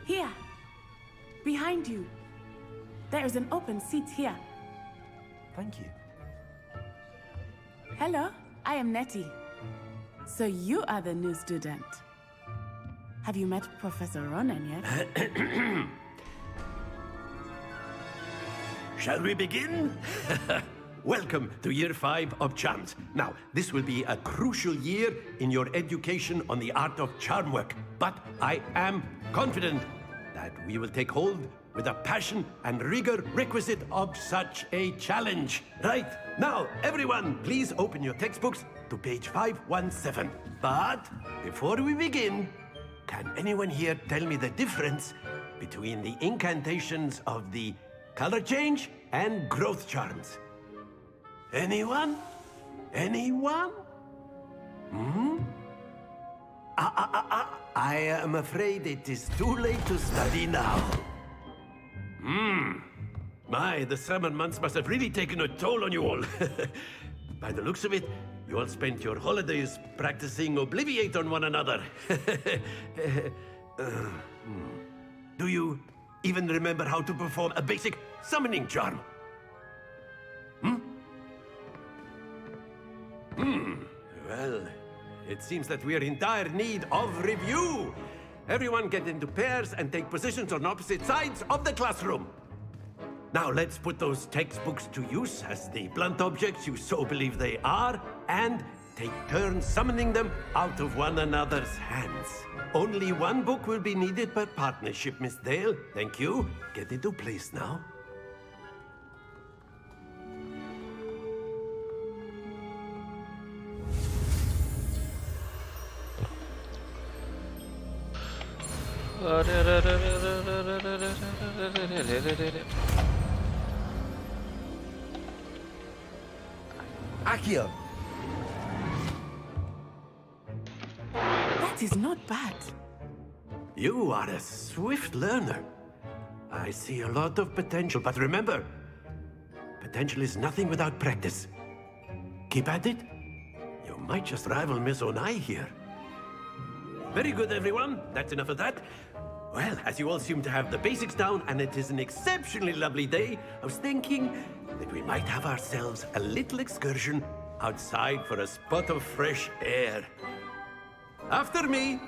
Here. Behind you. There is an open seat here. Thank you. Hello, I am Nettie. So you are the new student. Have you met Professor Ronan yet? Shall we begin? Welcome to Year 5 of Charms. Now, this will be a crucial year in your education on the art of charm work. But I am confident that we will take hold with the passion and rigor requisite of such a challenge. Right, now, everyone, please open your textbooks to page 517. But before we begin, can anyone here tell me the difference between the incantations of the color change and growth charms? Anyone? Anyone? I am afraid it is too late to study now. My, the summer months must have really taken a toll on you all. By the looks of it, you all spent your holidays practicing Obliviate on one another. Do you even remember how to perform a basic summoning charm? Well, it seems that we are in dire need of review. Everyone get into pairs and take positions on opposite sides of the classroom. Now let's put those textbooks to use as the blunt objects you so believe they are, and take turns summoning them out of one another's hands. Only one book will be needed per partnership, Miss Dale. Thank you. Get into place now. Akio! That is not bad. You are a swift learner. I see a lot of potential, but remember, potential is nothing without practice. Keep at it. You might just rival Miss Onai here. Very good, everyone. That's enough of that. Well, as you all seem to have the basics down, and it is an exceptionally lovely day, I was thinking that we might have ourselves a little excursion outside for a spot of fresh air. After me.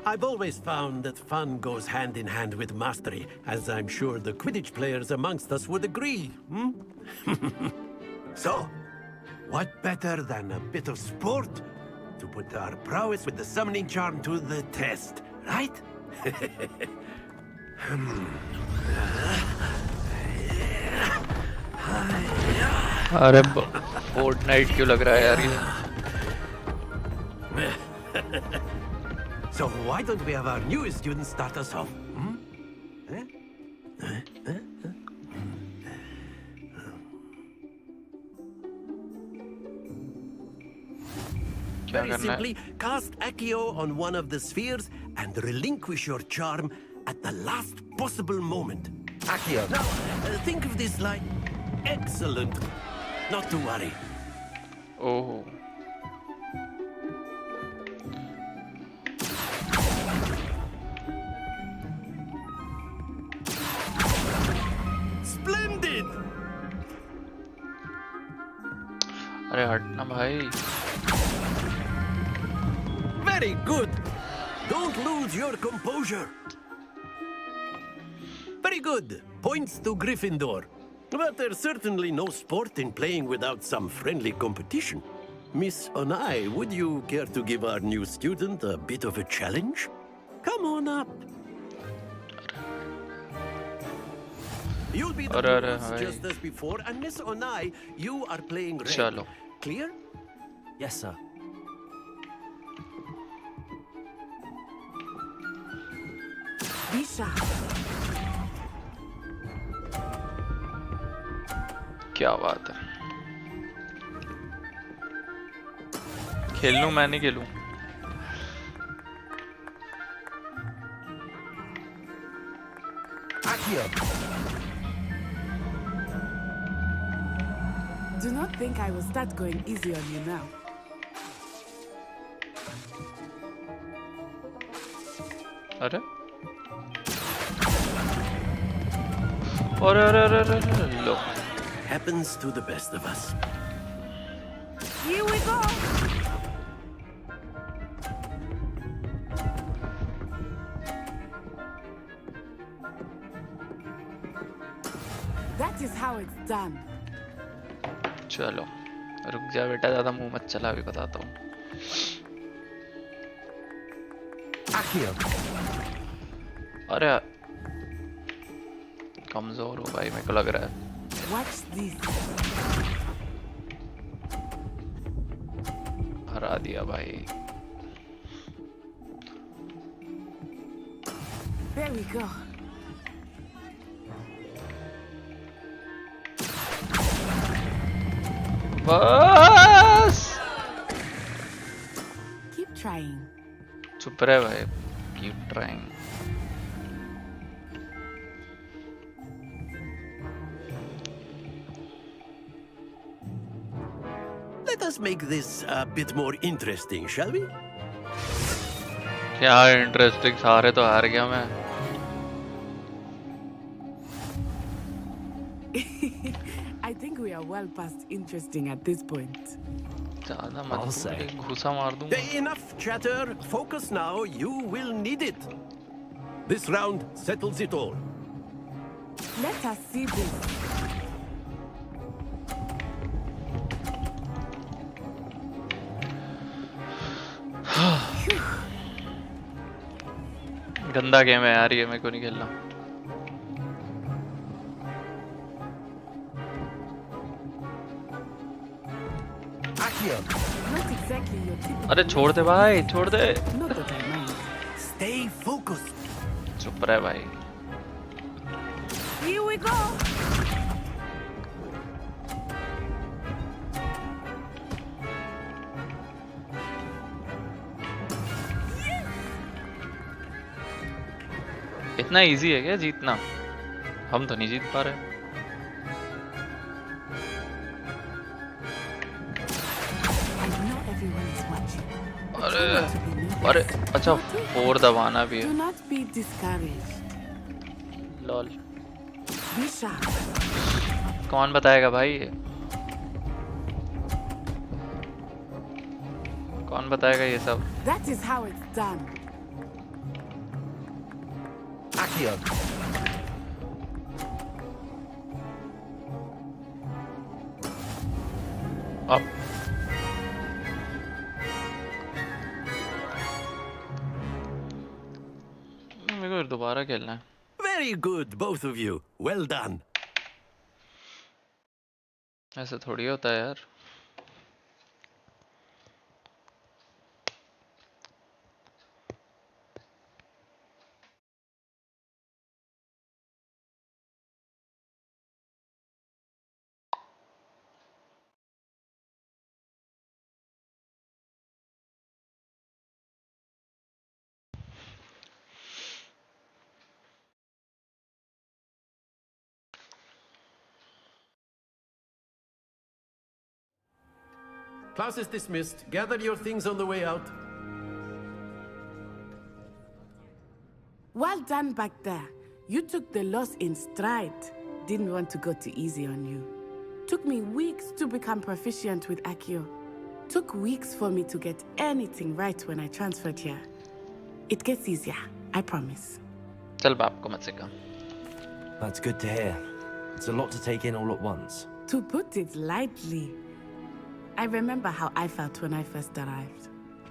I've always found that fun goes hand in hand with mastery, as I'm sure the Quidditch players amongst us would agree, So, what better than a bit of sport to put our prowess with the summoning charm to the test, right? अरे Fortnite क्यों लग रहा है यार ये? So why don't we have our newest student start us off? Very simply, cast Accio on one of the spheres and relinquish your charm at the last possible moment. Akio! Now, think of this like... Excellent. Not to worry. Oh. Splendid! अरे हटना भाई. Very good. Don't lose your composure. Very good. Points to Gryffindor. But there's certainly no sport in playing without some friendly competition. Miss Onai, would you care to give our new student a bit of a challenge? Come on up. You'll be the boss just as before, and Miss Onai, you are playing red. Chalo. Clear? Yes, sir. Be sharp. क्या बात है। खेल लूं मैं नहीं खेलूं। Accio. Do not think I will start going easy on you now. अरे अरे लो। Happens to the best of us. Here we go. That is how it's done. चलो रुक जा बेटा, ज्यादा मुंह मत चला, अभी बताता हूँ। Accio. अरे कमजोर हो भाई, मेरे को लग रहा है। Watch this. हरा दिया भाई। There we go. बस Keep trying. चुप रहे भाई, keep trying. Let us make this a bit more interesting, shall we? क्या इंटरेस्टिंग, सारे तो हार गया मैं। I think we are well past interesting at this point. ज्यादा I'll मत say. बोल, घुसा मार दूंगा। Enough chatter. Focus now. You will need it. This round settles it all. Let us see this. गंदा गेम है यार ये, मेरे को नहीं खेलना। Accio. Not exactly your typical. अरे छोड़ दे भाई, छोड़ दे। Not that I mind. Stay focused. चुप रहे भाई। Here we go. इतना इजी है क्या जीतना? हम तो नहीं जीत पा रहे। I know everyone is watching. अरे Try not to be nervous. अरे अच्छा, फोर दबाना भी Do है। not be discouraged. Lol, Be sharp. कौन बताएगा भाई ये? कौन बताएगा ये सब? That is how it's done. Accio. अब मेरे को दोबारा खेलना है। Very good, both of you. Well done. ऐसे थोड़ी होता है यार। Class is dismissed. Gather your things on the way out. Well done back there. You took the loss in stride. Didn't want to go too easy on you. Took me weeks to become proficient with Accio. Took weeks for me to get anything right when I transferred here. It gets easier, I promise. चल बाप को मत सिखा। That's good to hear. It's a lot to take in all at once. To put it lightly, I remember how I felt when I first arrived.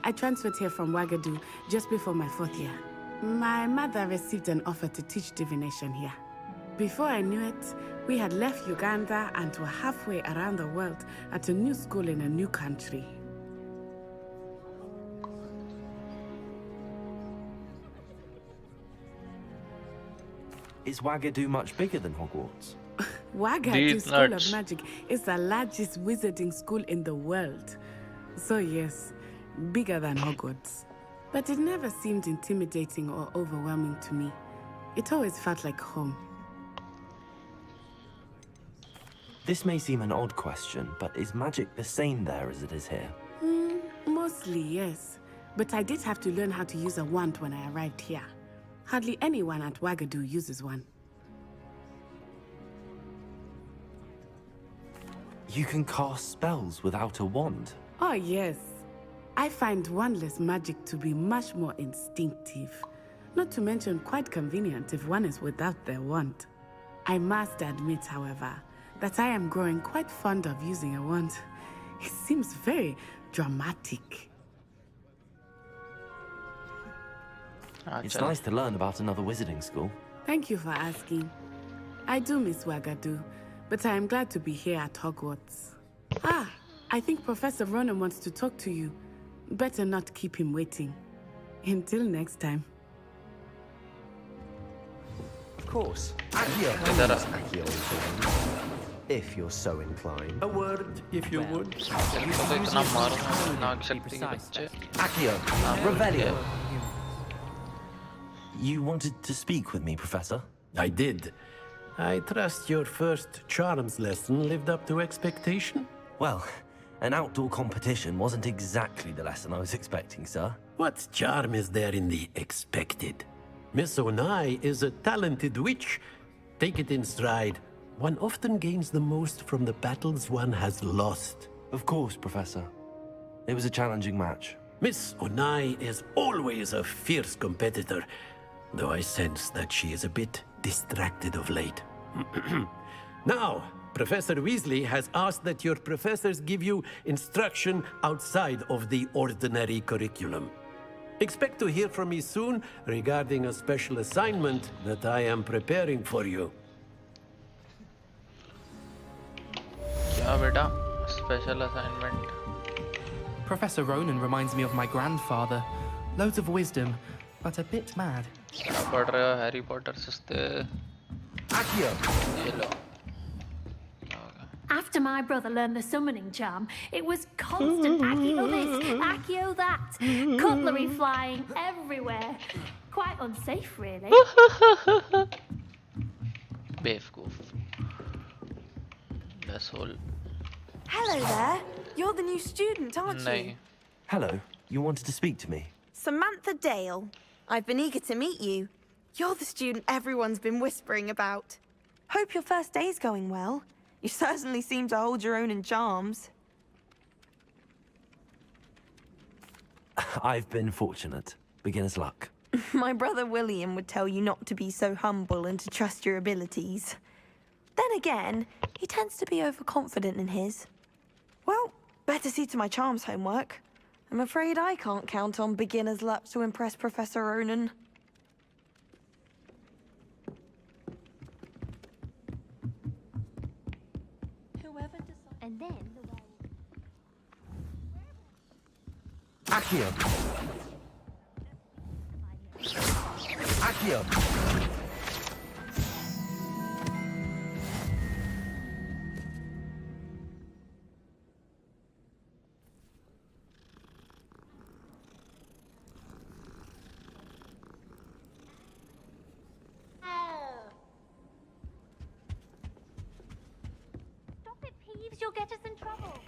I transferred here from Ouagadougou just before my 4th year. My mother received an offer to teach divination here. Before I knew it, we had left Uganda and were halfway around the world at a new school in a new country. Is Wagadu much bigger than Hogwarts? Wagadu These School nuts. of Magic is the largest wizarding school in the world. So yes, bigger than Hogwarts. But it never seemed intimidating or overwhelming to me. It always felt like home. This may seem an odd question, but is magic the same there as it is here? Mostly, yes. But I did have to learn how to use a wand when I arrived here. Hardly anyone at Wagadu uses one. You can cast spells without a wand. Oh, yes. I find wandless magic to be much more instinctive. Not to mention quite convenient if one is without their wand. I must admit, however, that I am growing quite fond of using a wand. It seems very dramatic. It's nice to learn about another wizarding school. Thank you for asking. I do miss Wagadu, but I am glad to be here at Hogwarts. Ah, I think Professor Ronan wants to talk to you. Better not keep him waiting. Until next time. Of course. If you're so inclined. A word, if you would. तो इतना मारूंगा नाग शक्ति के बच्चे Accio, Revelio. You wanted to speak with me, Professor? I did. I trust your first charms lesson lived up to expectation? Well, an outdoor competition wasn't exactly the lesson I was expecting, sir. What charm is there in the expected? Miss Onai is a talented witch. Take it in stride. One often gains the most from the battles one has lost. Of course, Professor. It was a challenging match. Miss Onai is always a fierce competitor, though I sense that she is a bit distracted of late. Now, Professor Weasley has asked that your professors give you instruction outside of the ordinary curriculum. Expect to hear from me soon regarding a special assignment that I am preparing for you. क्या बेटा special assignment Professor Ronan reminds me of my grandfather. Loads of wisdom, but a bit mad. क्या पढ़ रहे हो Harry Potter सस्ते Accio! ये लो After my brother learned the summoning charm, it was constant Accio this, Accio that, cutlery flying everywhere. Quite unsafe, really. बेवकूफ That's all. Hello there. You're the new student, aren't नहीं you? Hello, you wanted to speak to me? Samantha Dale. I've been eager to meet you. You're the student everyone's been whispering about. Hope your first day's going well. You certainly seem to hold your own in charms. I've been fortunate. Beginner's luck. My brother William would tell you not to be so humble and to trust your abilities. Then again, he tends to be overconfident in his. Well, better see to my charms homework. I'm afraid I can't count on beginner's luck to impress Professor Ronan. Whoever decides. And then the way. Accio! Accio! Stop it, Peeves. You'll get us in trouble.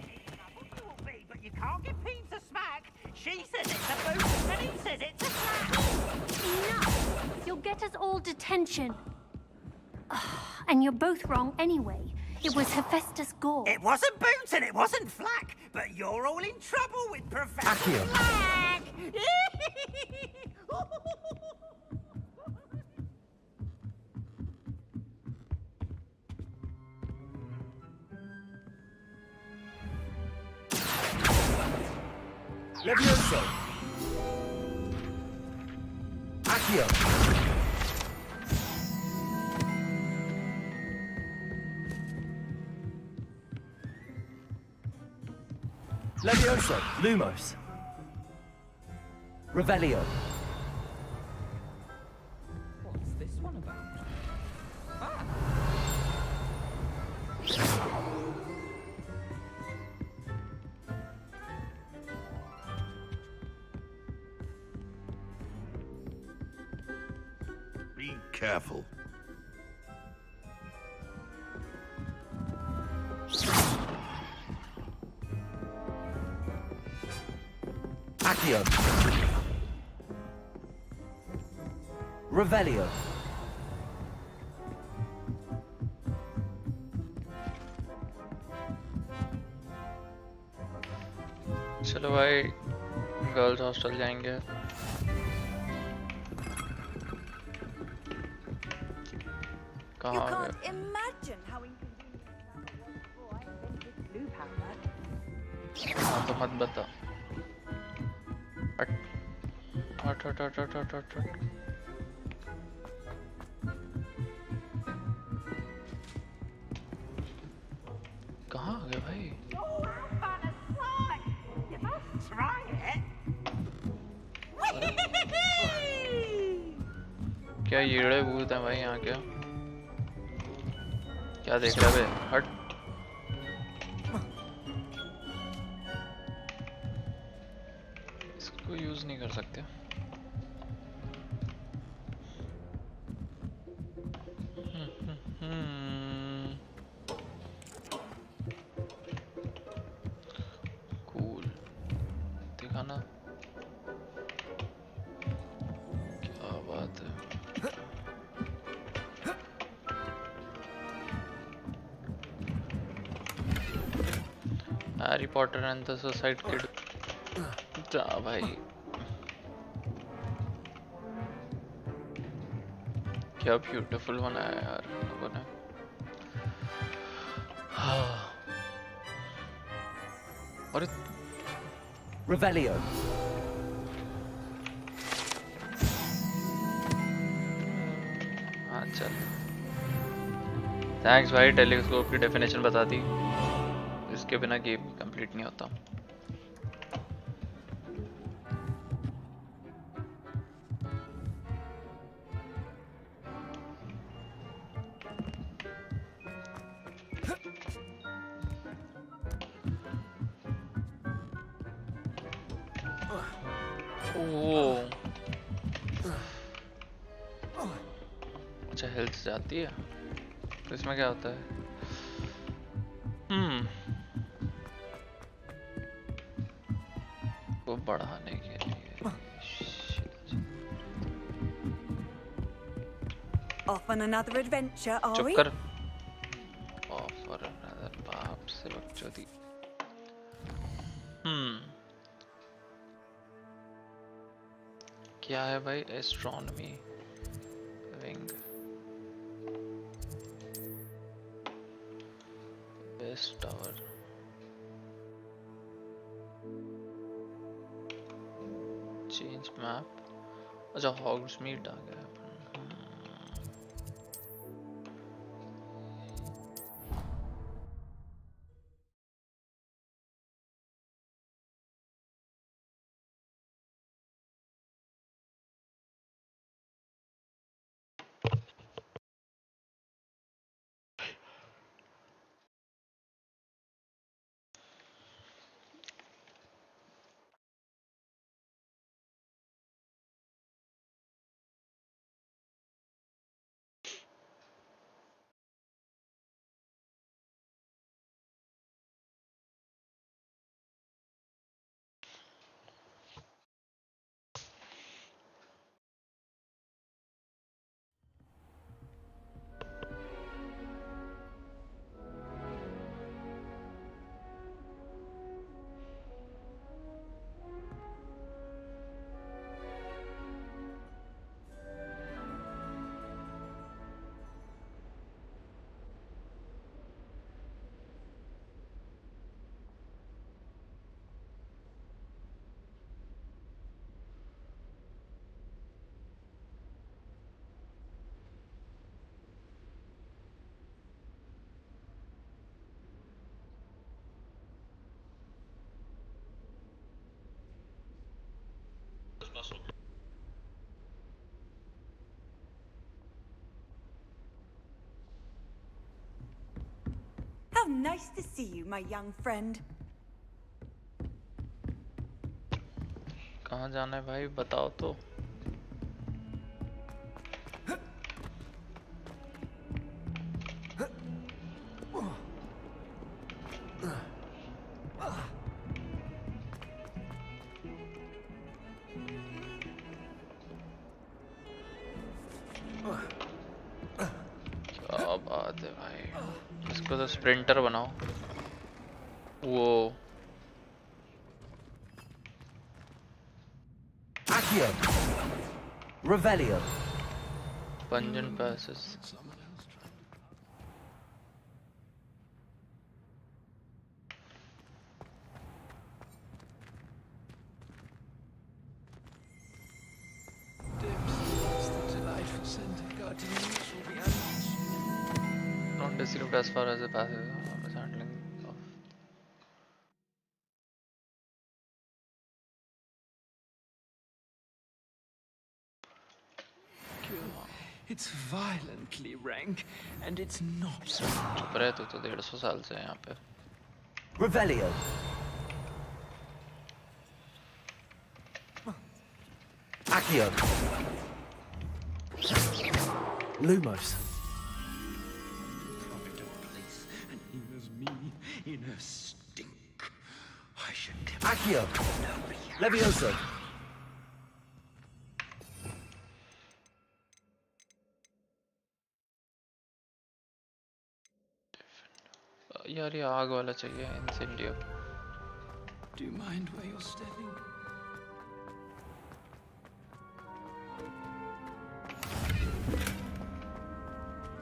But you can't give Peeves a smack. She says it's a boot, and he says it's a smack. Enough! You'll get us all detention. And you're both wrong anyway. It was Hephaestus Gore. It wasn't Boots and it wasn't Flack, but you're all in trouble with Professor Accio. Flack. Levioso! Accio! Levioso! Lumos! Revelio! What's this one about? careful. Accio. Revelio. चलो भाई girls hostel जाएंगे। You कहाँ can't गए? imagine how inconvenient that was before I invented glue powder. हाँ तो मत बता। हट हट हट हट हट हट हट हट। कहाँ आ गए भाई? Oh, how fun a sight! You must try it. क्या येड़े भूत हैं भाई यहाँ क्या? क्या देख रहा है बे? हट। इसको यूज नहीं कर सकते। कूल दिखाना। क्या बात है। Harry Potter and the suicide kid. जा भाई। क्या ब्यूटीफुल बनाया यार लोगों ने। अरे Revelio. हाँ चल। थैंक्स भाई, टेलीस्कोप की डेफिनेशन बता दी। इसके बिना गेम कंप्लीट नहीं होता। ओह अच्छा, हेल्थ जाती है तो इसमें क्या होता है? वो बढ़ाने के लिए। Off on another adventure, are चुप we? कर। ऑफर अनदर बाप से बकचोदी। क्या है भाई? Astronomy wing best tower. Change map. अच्छा हॉग्स मीट आ गया। How nice to see you, my young friend. कहाँ जाना है भाई बताओ तो। बात है भाई, इसको तो स्प्रिंटर बनाओ। वो Accio! Revelio! Panjan पैसेस। Not received as far as the passive mishandling of. It's violently rank, and it's not. चुप रहे तू तो 150 साल से है यहाँ पे। Revelio! Accio! Lumos! And he knows me in a stink. I should give Accio! Levioso! यार ये आग वाला चाहिए, इंसेंडियो। Do you mind where you're standing?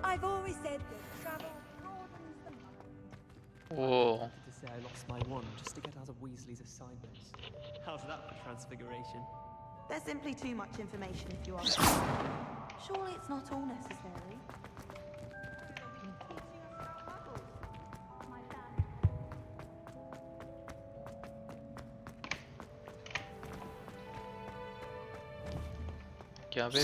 I've always said that travel broadens the mind. वो To say I lost my wand just to get out of Weasley's assignments. How's that for transfiguration? There's simply too much information if you ask me. Surely it's not all necessary. My family. क्या बे?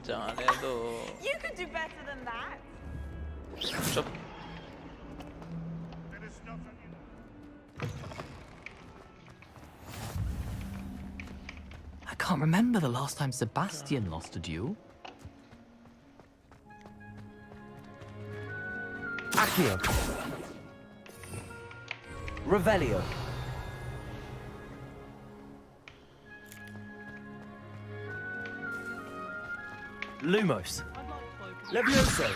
जाने दो। You could do better than that. चुप। I can't remember the last time Sebastian lost a duel. Accio! Revelio! Lumos! Levioso!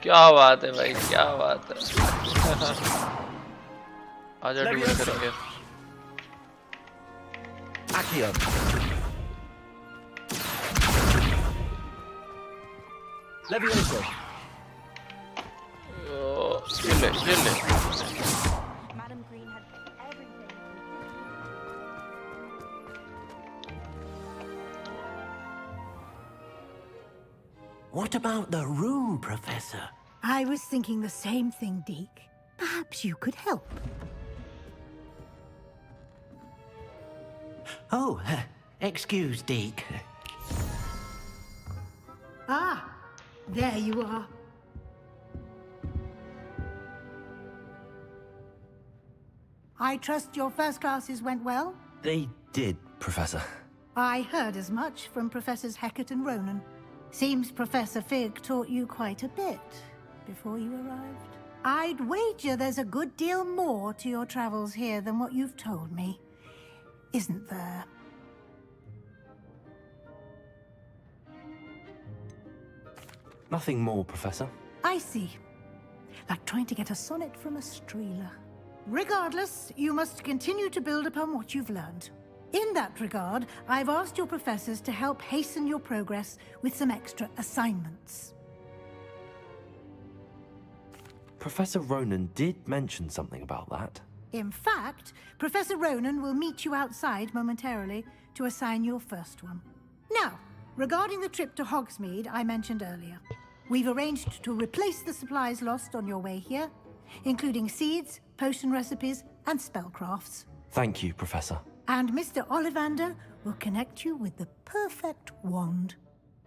क्या बात है भाई, क्या बात है। आजा डुएल करेंगे। Accio! Levioso! ये ले, ये ले। Madam Green had everything. What about the room, Professor? I was thinking the same thing, Deke. Perhaps you could help. Oh, excuse, Deke. Ah, there you are. I trust your first classes went well? They did, Professor. I heard as much from Professors Hecat and Ronan. Seems Professor Fig taught you quite a bit before you arrived. I'd wager there's a good deal more to your travels here than what you've told me. Isn't there? Nothing more, Professor. I see. Like trying to get a sonnet from a streeler. Regardless, you must continue to build upon what you've learned. In that regard, I've asked your professors to help hasten your progress with some extra assignments. Professor Ronan did mention something about that. In fact, Professor Ronan will meet you outside momentarily to assign your first one. Now, regarding the trip to Hogsmeade I mentioned earlier, we've arranged to replace the supplies lost on your way here, including seeds, potion recipes, and spellcrafts. Thank you, Professor. And Mr. Ollivander will connect you with the perfect wand.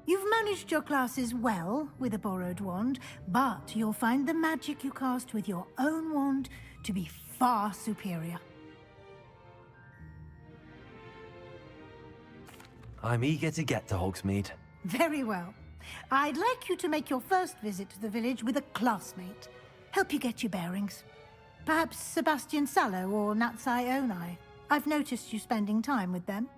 You've managed your classes well with a borrowed wand, but you'll find the magic you cast with your own wand to be far superior. I'm eager to get to Hogsmeade. Very well. I'd like you to make your first visit to the village with a classmate. Help you get your bearings. Perhaps Sebastian Sallow or Natsai Onai. I've noticed you spending time with them.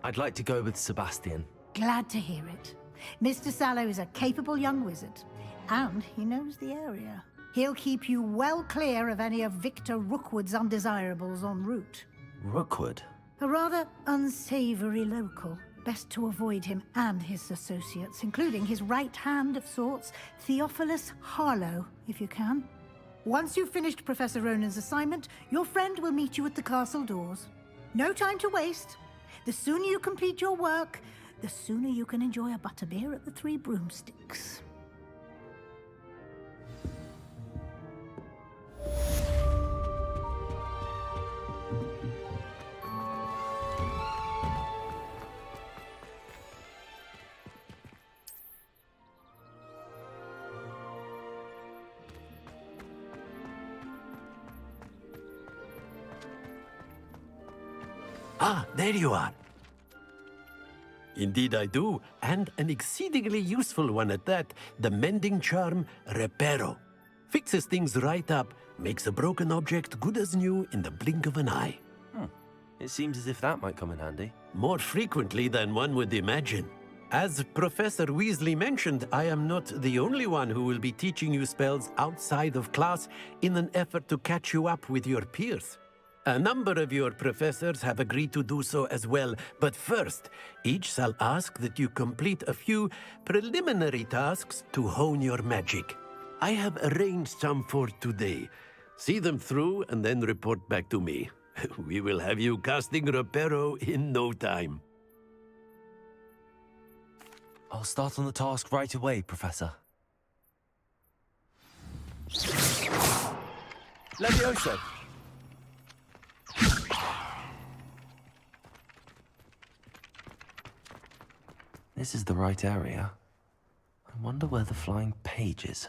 I'd like to go with Sebastian. Glad to hear it. Mr. Sallow is a capable young wizard, and he knows the area. He'll keep you well clear of any of Victor Rookwood's undesirables en route. Rookwood? A rather unsavory local. Best to avoid him and his associates, including his right hand of sorts, Theophilus Harlow, if you can. Once you've finished Professor Ronan's assignment, your friend will meet you at the castle doors. No time to waste. The sooner you complete your work, the sooner you can enjoy a butterbeer at the Three Broomsticks. Ah, there you are. Indeed I do, and an exceedingly useful one at that. The mending charm, Reparo. Fixes things right up, makes a broken object good as new in the blink of an eye. It seems as if that might come in handy. More frequently than one would imagine. As Professor Weasley mentioned, I am not the only one who will be teaching you spells outside of class in an effort to catch you up with your peers. A number of your professors have agreed to do so as well, but first, each shall ask that you complete a few preliminary tasks to hone your magic. I have arranged some for today. See them through and then report back to me. We will have you casting Reparo in no time. I'll start on the task right away, Professor. Levioso! This is the right area. I wonder where the flying page is.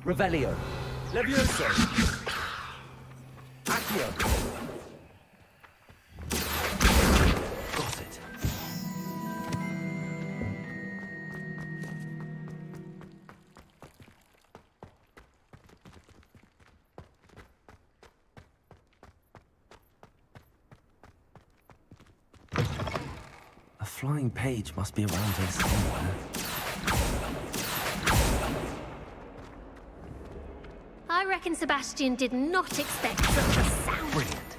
Revelio. Levioso! Accio! Got it. A flying page must be around here somewhere. I reckon Sebastian did not expect such a sound. Brilliant.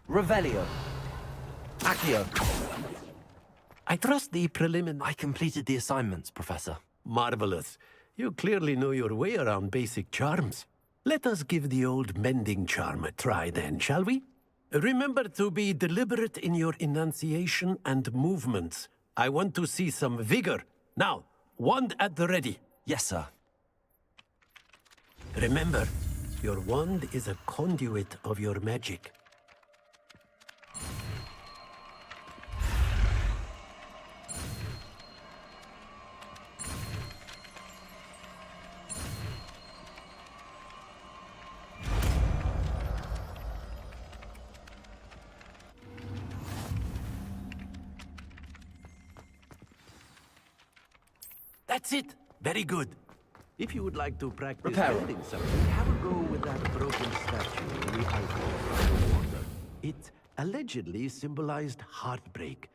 Revelio. Accio. I trust the I completed the assignments, Professor. Marvelous. You clearly know your way around basic charms. Let us give the old mending charm a try then, shall we? Remember to be deliberate in your enunciation and movements. I want to see some vigor. Now, wand at the ready. Yes, sir. Remember, your wand is a conduit of your magic. That's it. Very good. If you would like to practice building something, have a go with that broken statue in the alcove. It allegedly symbolized heartbreak.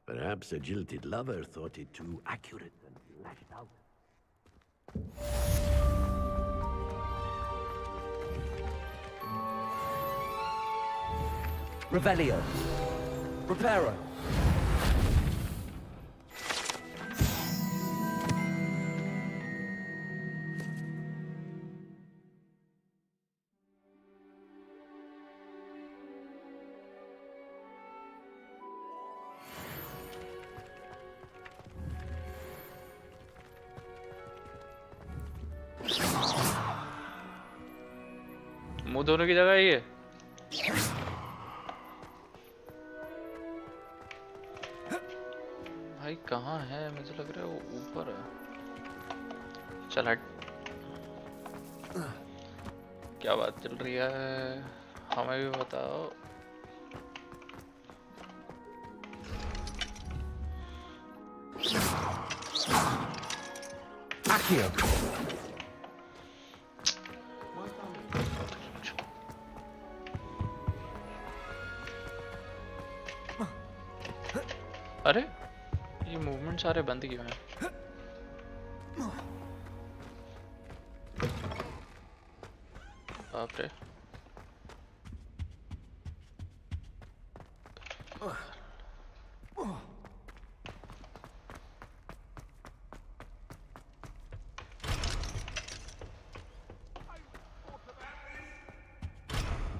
Perhaps a jilted lover thought it too accurate and lashed out. Revelio. Reparo. मुंह धोने की जगह ये भाई कहाँ है? मुझे लग रहा है वो ऊपर है। चल हट। क्या बात चल रही है? हमें भी बताओ। Accio. अरे ये मूवमेंट सारे बंद क्यों हैं? बाप रे।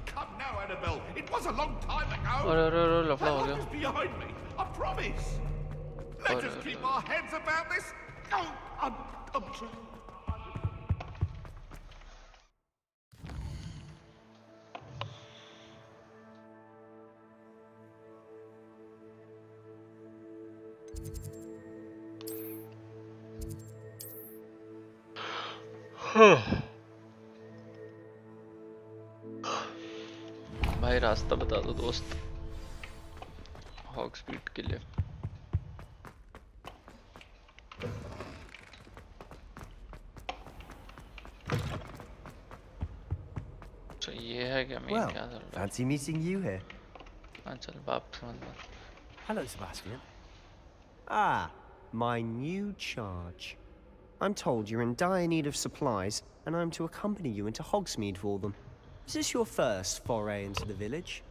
Come now, Annabelle. It was a long time ago. अरे लफड़ा That हो lot गया। is behind me. I promise. Let us keep our heads about this. Oh, I'm trying. भाई रास्ता बता दो दोस्त, हॉग्समीड के लिए। तो ये है क्या मेन क्या चल रहा है? Fancy meeting you here. हाँ चल बाप समझ में। Hello, Sebastian. Ah, my new charge. I'm told you're in dire need of supplies, and I'm to accompany you into Hogsmeade for them. Is this your first foray into the village?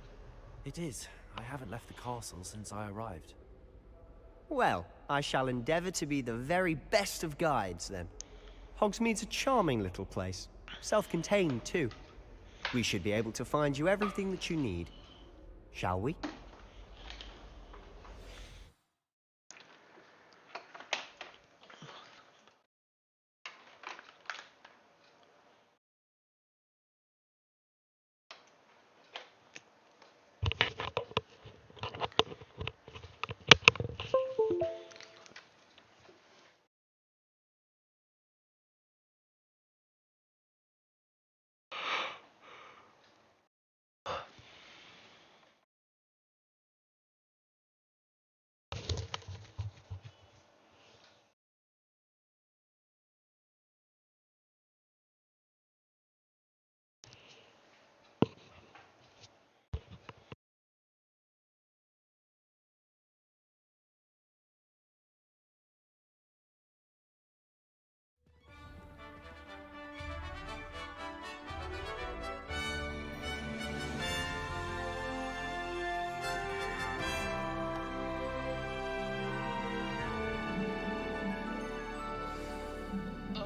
It is. I haven't left the castle since I arrived. Well, I shall endeavour to be the very best of guides, then. Hogsmeade's a charming little place. Self-contained, too. We should be able to find you everything that you need. Shall we?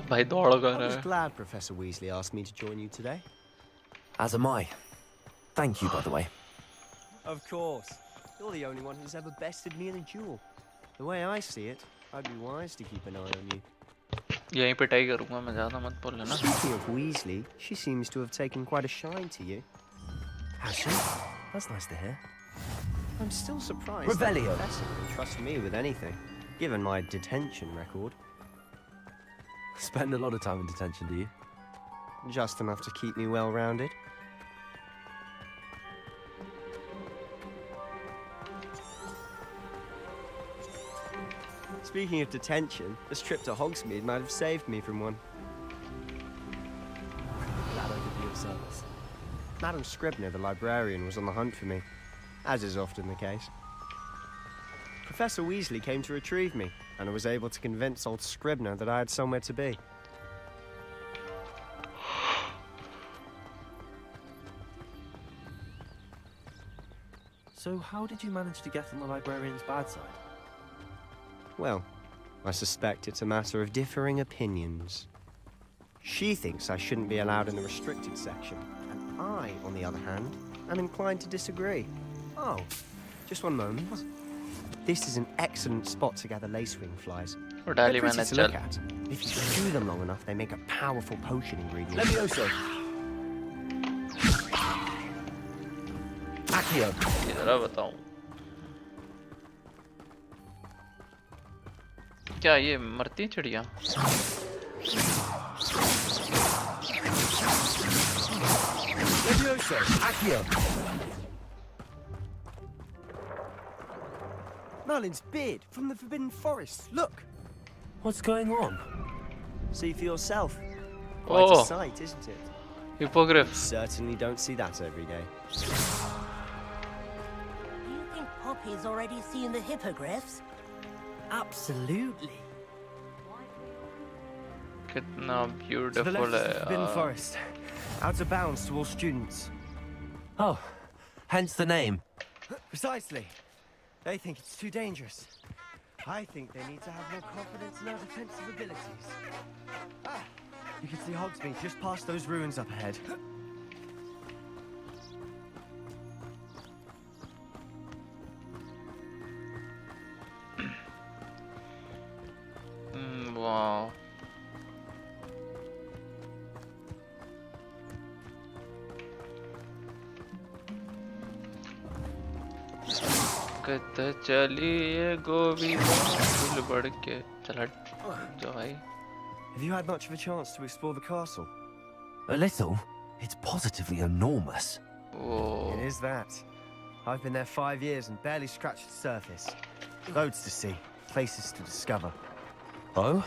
भाई दौड़ कर I रहा was है। glad Professor Weasley asked me to join you today. As am I. Thank you, by the way. Of course. You're the only one who's ever bested me in a duel. The way I see it, I'd be wise to keep an eye on you. यहीं पे tie करूँगा मैं, ज़्यादा मत बोल लेना। Speaking of Weasley, she seems to have taken quite a shine to you. Has she? That's nice to hear. I'm still surprised that Revelio. Professor would trust me with anything, given my detention record. Spend a lot of time in detention, do you? Just enough to keep me well-rounded. Speaking of detention, this trip to Hogsmeade might have saved me from one. Glad I could be of service. Madam Scribner, the librarian, was on the hunt for me, as is often the case. Professor Weasley came to retrieve me, and I was able to convince old Scribner that I had somewhere to be. So how did you manage to get on the librarian's bad side? Well, I suspect it's a matter of differing opinions. She thinks I shouldn't be allowed in the restricted section, and I, on the other hand, am inclined to disagree. Oh, just one moment. This is an excellent spot to gather lacewing flies. They're pretty to look at. If you chew them long enough, they make a powerful potion ingredient. Levioso. Accio. जरा बताऊं क्या ये मरती चिड़िया? Levioso. Accio. Merlin's beard from the Forbidden Forest. Look! What's going on? See for yourself. Quite a sight, isn't it? Hippogriff. Certainly don't see that every day. Do you think Poppy's already seen the hippogriffs? Absolutely. कितना To the beautiful left है is the Forbidden यार. Forest. Out of bounds to all students. Oh, hence the name. Precisely. They think it's too dangerous. I think they need to have more confidence in our defensive abilities. Ah, you can see Hogsmeade just past those ruins up ahead. Wow. कहते चलिए गोविंदा फूल बढ़ के चल हट जा भाई. Have you had much of a chance to explore the castle? A little. It's positively enormous. Oh. It is that. I've been there 5 years and barely scratched the surface. Loads to see, places to discover. Oh?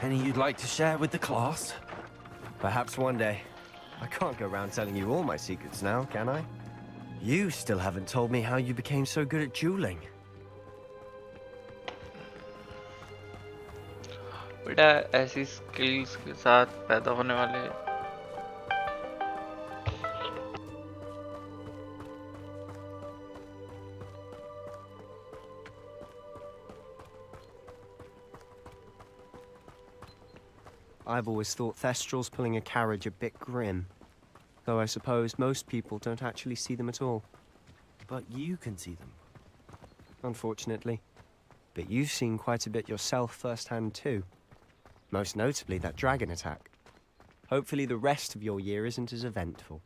Any you'd like to share with the class? Perhaps one day. I can't go around telling you all my secrets now, can I? You still haven't told me how you became so good at dueling. बेटा ऐसी skills के साथ पैदा होने वाले I've always thought Thestrals pulling a carriage a bit grim. Though I suppose most people don't actually see them at all. But you can see them. Unfortunately. But you've seen quite a bit yourself firsthand too. Most notably that dragon attack. Hopefully the rest of your year isn't as eventful.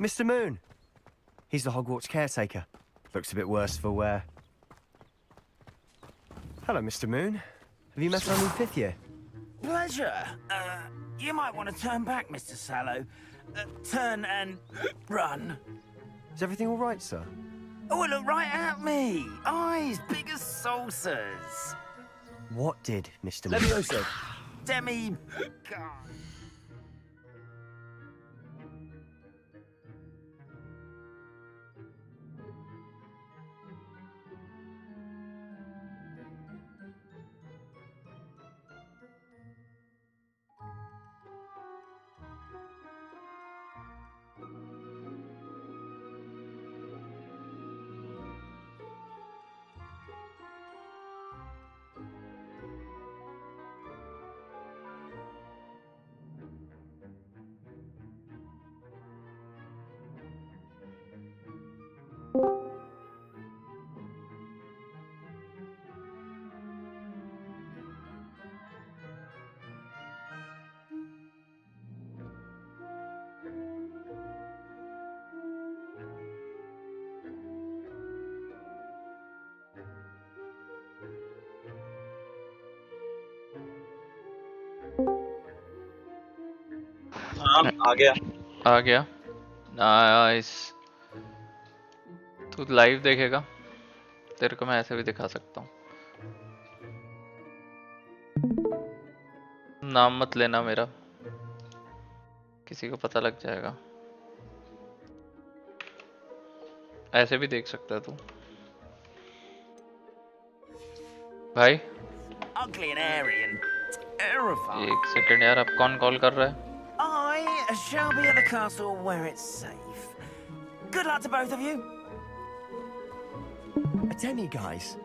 Mr. Moon! He's the Hogwarts caretaker. Looks a bit worse for wear. Hello, Mr. Moon. Have you met our new 5th year? Pleasure. You might want to turn back, Mr. Sallow. Turn and run. Is everything all right, sir? Oh, look right at me. Eyes big as saucers. What did Mr. Moon... Levioso. Demi... God. आ गया nice. तू live देखेगा? तेरे को मैं ऐसे भी दिखा सकता हूँ. नाम मत लेना मेरा, किसी को पता लग जाएगा. ऐसे भी देख सकता है तू भाई. Ugly and airy and terrifying. एक सेकंड यार, अब कौन कॉल कर रहा है? I shall be at the castle where it's safe. Good luck to both of you. A demi, guys.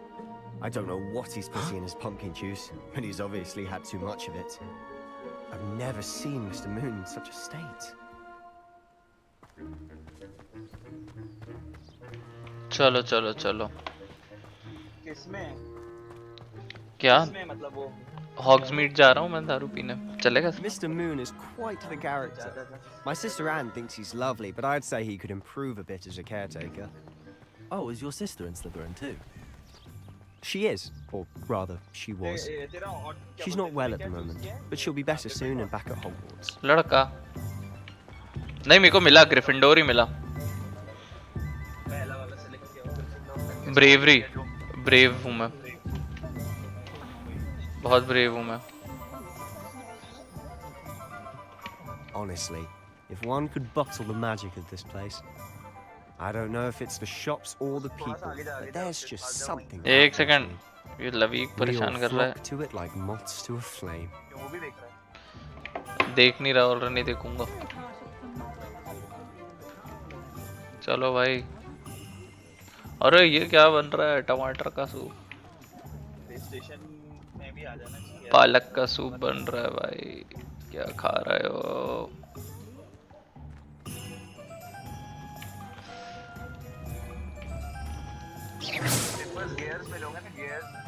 I don't know what he's putting in his pumpkin juice, but he's obviously had too much of it. I've never seen Mr. Moon in such a state. चलो चलो चलो. किसमें? क्या? किसमें मतलब वो? हॉग्समीड जा रहा हूँ मैं दारू पीने. चलेगा? Mr. Moon is quite the character. My sister Anne thinks he's lovely, but I'd say he could improve a bit as a caretaker. Oh, is your sister in Slytherin too? She is, or rather, she was. She's not well at the moment, but she'll be better soon and back at Hogwarts. लड़का नहीं, मेरे को मिला Gryffindor ही मिला. Bravery, brave हूँ मैं, बहुत brave हूँ मैं. Honestly, if one could bottle the magic of this place, I don't know if it's the shops or the people, but there's just something. एक सेकंड, ये लवीक परेशान कर रहा है. To it like moths to a flame. देख नहीं रहा और नहीं देखूंगा. चलो भाई. अरे ये क्या बन रहा है? टमाटर का सूप. पालक का सूप बन रहा है भाई. क्या खा रहे हो?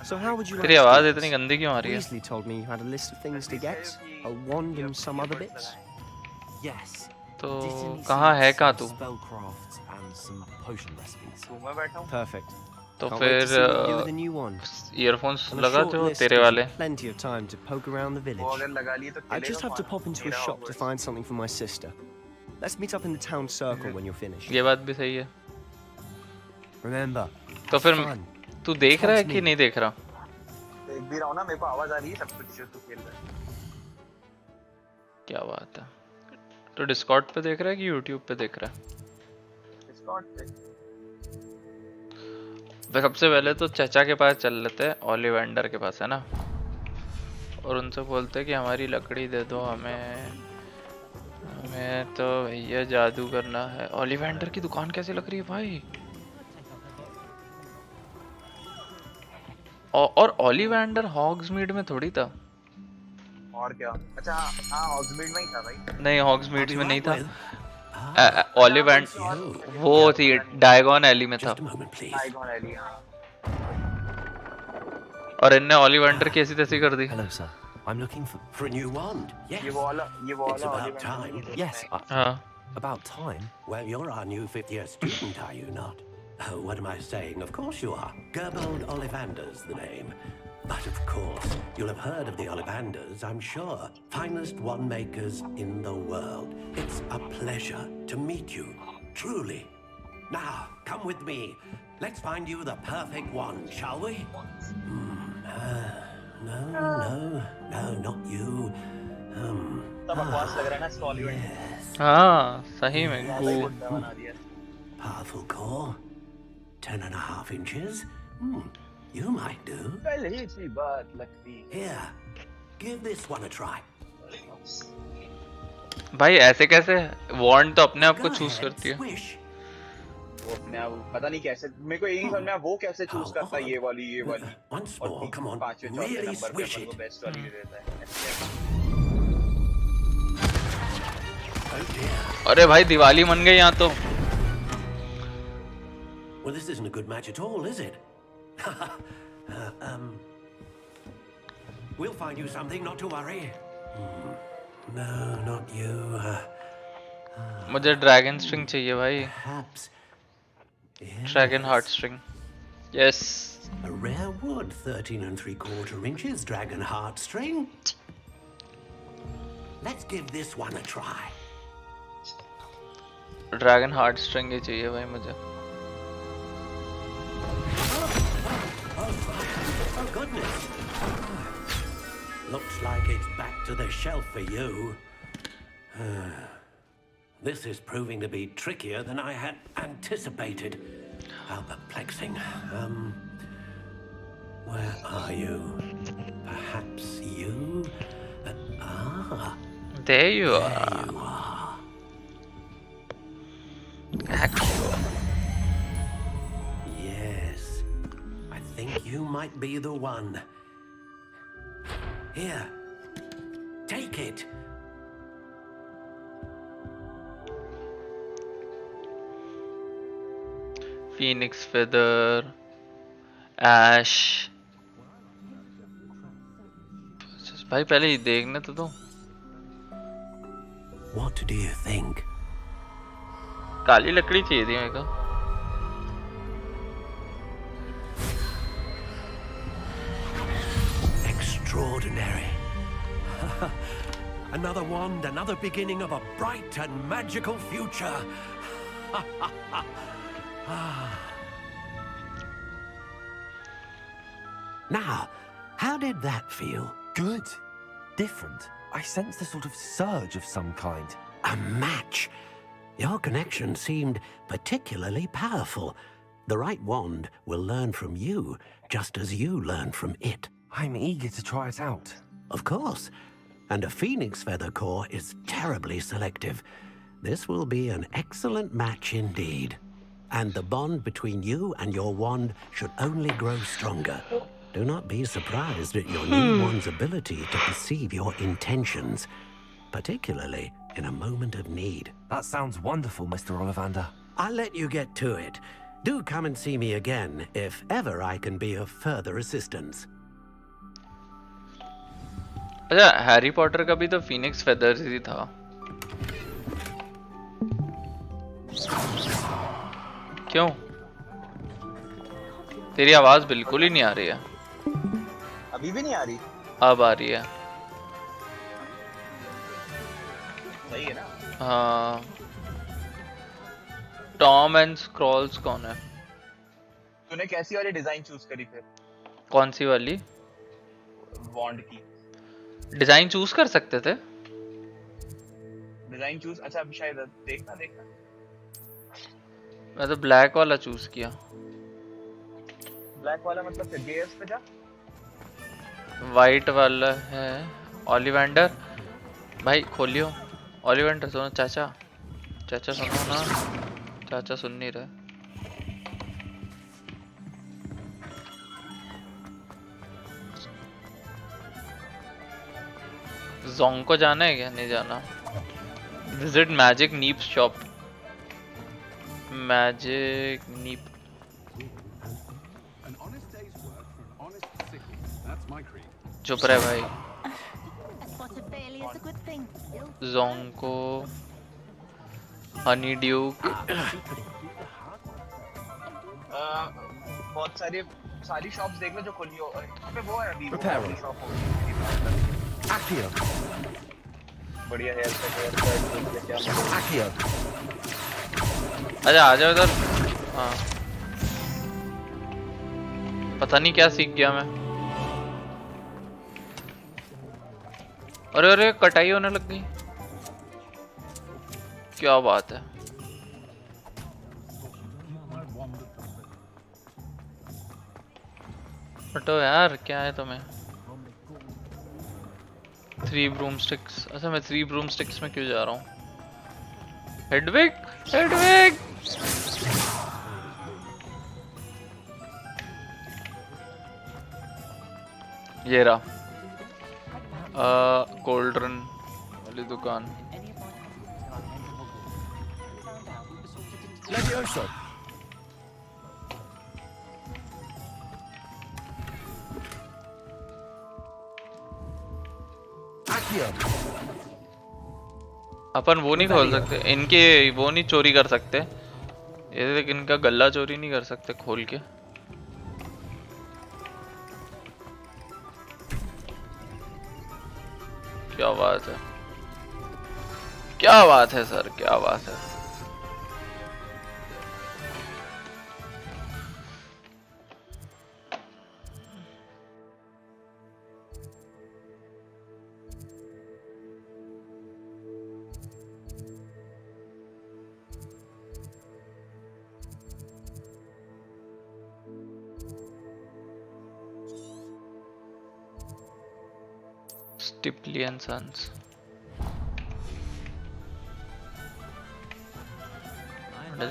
So how would you like तेरी आवाज इतनी गंदी क्यों आ रही है? Weasley told me you had a list of things to get, a wand and some other bits. Yes. तो कहाँ है कहाँ तू? Spellcrafts and some potion recipes. Perfect. तो Can't wait to see what you do with the फिर new wand. Earphones On a लगा short दो list तेरे gives you वाले. plenty of time to poke around the village. I just have to pop into a shop to find something for my sister. Let's meet up in the town circle when you're finished. ये बात भी सही है. Remember. तो फिर तू देख रहा है कि नहीं देख रहा? देख भी रहा हूँ ना, मेरे को आवाज आ रही है सब कुछ जो तू खेल रहा है. क्या बात है. तो डिस्कॉर्ड पे देख रहा है कि यूट्यूब पे देख रहा है? डिस्कॉर्ड पे. तो सबसे पहले तो चचा के पास चल लेते हैं, ओलिवेंडर के पास है ना, और उनसे बोलते हैं कि हमारी लकड़ी दे दो हमें. हमें तो भैया जादू करना है. ओलिवेंडर की दुकान कैसी लग रही है भाई? और ओलिवेंडर हॉग्समीड में थोड़ी था. और क्या? अच्छा हाँ हॉग्समीड में ही था भाई. नहीं हॉग्समीड में नहीं था. ओलिवेंडर वो थी डायगॉन एली में था. डायगॉन एली. और इनने ओलिवेंडर की ऐसी तैसी कर दी. Hello, sir. I'm looking for a new wand. Yes. ये वाला It's about time. Yes. About time. Well, you're our new fifth-year student, are you not? Oh, what am I saying? Of course you are. Gerbold Ollivander's the name. But of course, you'll have heard of the Ollivanders, I'm sure. Finest wand makers in the world. It's a pleasure to meet you, truly. Now, come with me. Let's find you the perfect wand, shall we? No, not you. बकवास लग रहा है ना इसको ओलिवेंडर. हाँ सही में. Powerful core. 10.5 inches. You might do. पहले ही बात लगती. Here, give this one a try. भाई ऐसे कैसे? वॉन्ड तो अपने आप को चूज करती है. वो अपने आप पता नहीं कैसे. मेरे को यही समझ में वो कैसे चूज करता है ये वाली. Once more, come on. पांचवें चौथे Really नंबर पे swish अपन को it. बेस्ट वाली दे देता है. Oh dear. अरे भाई दिवाली मन गई यहाँ तो. Well, this isn't a good match at all, is it? We'll find you something, not to worry. No, not you. मुझे ड्रैगन स्ट्रिंग चाहिए भाई. Perhaps. Dragon heart string. Yes. A rare wood, 13 3/4 inches, dragon heart string. Let's give this one a try. Dragon heart string ही चाहिए भाई मुझे. Oh goodness! Looks like it's back to the shelf for you. This is proving to be trickier than I had anticipated. How perplexing. Where are you? Perhaps you? There you are. There you are. Yes. I think you might be the one. Here. Take it. Phoenix feather. Ash. भाई पहले ही देखने तो दो. What do you think? काली लकड़ी चाहिए थी मेरे को. extraordinary. Another wand, another beginning of a bright and magical future. Now, how did that feel? Good. Different. I sensed a sort of surge of some kind. A match. Your connection seemed particularly powerful. The right wand will learn from you, just as you learn from it. I'm eager to try it out. Of course. And a phoenix feather core is terribly selective. This will be an excellent match indeed. And the bond between you and your wand should only grow stronger. Do not be surprised at your new wand's ability to perceive your intentions, particularly in a moment of need. That sounds wonderful, Mr. Ollivander. I'll let you get to it. Do come and see me again if ever I can be of further assistance. अच्छा Harry Potter का भी तो Phoenix feathers ही था। क्यों? तेरी आवाज बिल्कुल ही नहीं आ रही है। अभी भी नहीं आ रही? अब आ रही है। सही है ना? हाँ। टॉम एंड स्क्रॉल्स कौन है? तूने कैसी वाली डिजाइन चूज करी फिर? कौन सी वाली? बॉन्ड की। डिजाइन चूज कर सकते थे? डिजाइन चूज, अच्छा अभी शायद देखना। मैं तो ब्लैक वाला चूज किया। ब्लैक वाला मतलब फिर गेयर्स पे जा। वाइट वाला है ओलिवेंडर। भाई खोलियो। ओलिवेंडर सुनो चाचा। चाचा सुनो ना। चाचा सुन नहीं रहे। जोंग को जाना है क्या? नहीं जाना। विजिट मैजिक नीप शॉप। मैजिक नीप। चुप रहे भाई। जोंग को हनी ड्यूक। बहुत सारी शॉप्स देख लो जो खुली हो। यहाँ पे वो है अभी वो शॉप हो। बढ़िया हेयर कट क्या अच्छा आ जाओ इधर। हाँ पता नहीं क्या सीख गया मैं। अरे अरे कटाई होने लग गई। क्या बात है। हटो यार क्या है तुम्हें। 3 ब्रूमस्टिक्स। अच्छा मैं 3 ब्रूमस्टिक्स में क्यों जा रहा हूँ? Hedwig Hedwig. ये रहा कोल्ड्रन वाली दुकान। अपन वो नहीं खोल सकते इनके, वो नहीं चोरी कर सकते ये, लेकिन इनका गल्ला चोरी नहीं कर सकते खोल के। क्या बात है, क्या बात है सर, क्या बात है। Stipley and Sons।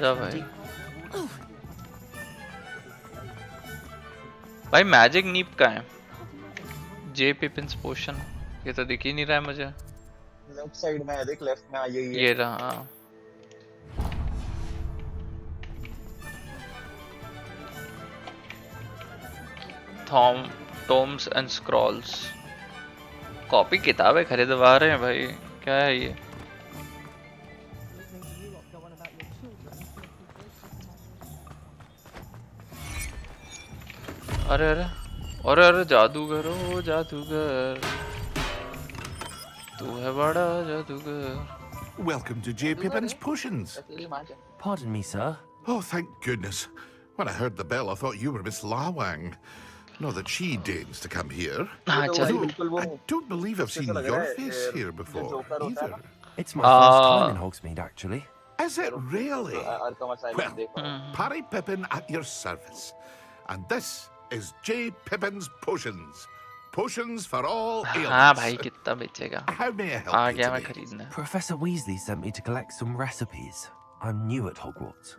जा भाई, भाई मैजिक नीप का है। जे पिपिन्स पोशन, ये तो दिख ही नहीं रहा है मुझे। लेफ्ट साइड में है, देख लेफ्ट में यही है। ये रहा। टॉम्स एंड स्क्रॉल्स, कॉपी किताबें खरीदवा रहे हैं भाई, क्या है ये। अरे अरे अरे अरे जादूगर हो जादूगर, तू है बड़ा जादूगर. Welcome to J. Pippin's Potions. Pardon me, sir. Oh, thank goodness. When I heard the bell, I thought you were Miss Lawang. Not that she deigns to come here. Although, I don't believe I've seen your face here before, either. It's my first time in Hogsmeade, actually. Is it really? Well, Parry Pippin at your service. And this is J. Pippin's Potions. Potions for all ailments. हाँ भाई कितना बेचेगा? How may I help you today? खरीदना. Professor Weasley sent me to collect some recipes. I'm new at Hogwarts.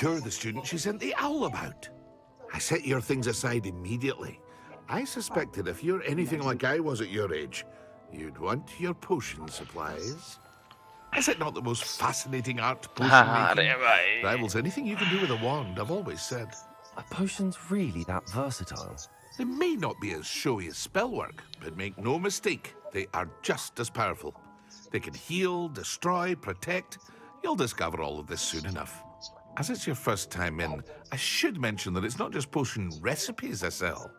You're the student she sent the owl about. I set your things aside immediately. I suspected if you're anything like I was at your age, you'd want your potion supplies. Is it not the most fascinating art potion making? Rivals anything you can do with a wand, I've always said. Are potions really that versatile? They may not be as showy as spellwork, but make no mistake, they are just as powerful. They can heal, destroy, protect. You'll discover all of this soon enough. As it's your first time in, I should mention that it's not just potion recipes I sell.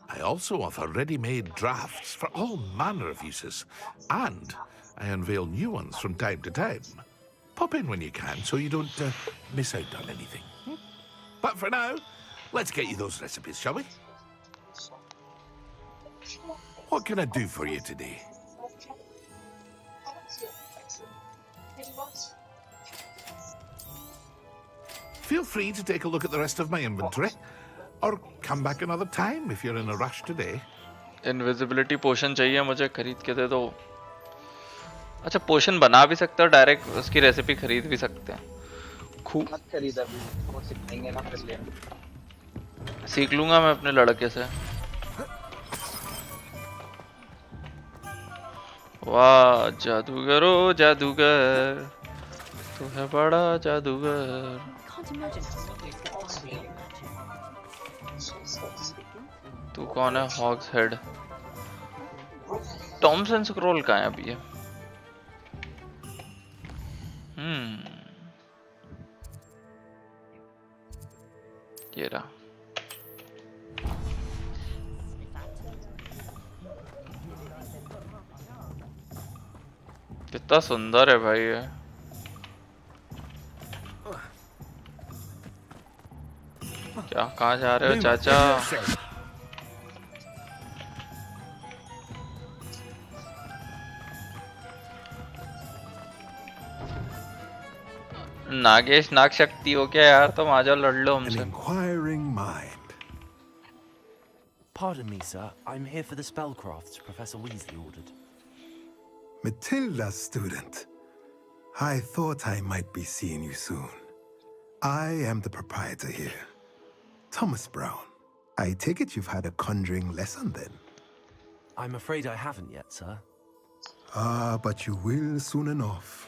I also offer ready-made drafts for all manner of uses, and I unveil new ones from time to time. Pop in when you can so you don't miss out on anything. But for now, let's get you those recipes, shall we? What can I do for you today? Feel free to take a look at the rest of my inventory, or come back another time if you're in a rush today. Invisibility potion चाहिए मुझे, खरीद के दे दो. अच्छा पोशन बना भी सकते हो, डायरेक्ट उसकी रेसिपी खरीद भी सकते हैं. खूब मत खरीद अभी, वो सीखेंगे ना फिर ले. सीख लूंगा मैं अपने लड़के से. वाह जादूगर ओ जादूगर, तू है बड़ा जादूगर. तू कौन है? Hogs head. टॉमसन स्क्रॉल कहाँ है अभी ये? ये रहा. कितना सुंदर है भाई ये. क्या कहाँ जा रहे हो चाचा? नागेश नाग शक्ति हो क्या यार? तुम आ जाओ लड़ लो हमसे. Inquiring mind. Pardon me, sir. I'm here for the spellcrafts Professor Weasley ordered. Matilda, student. I thought I might be seeing you soon. I am the proprietor here, Thomas Brown. I take it you've had a conjuring lesson then? I'm afraid I haven't yet, sir. Ah, but you will soon enough.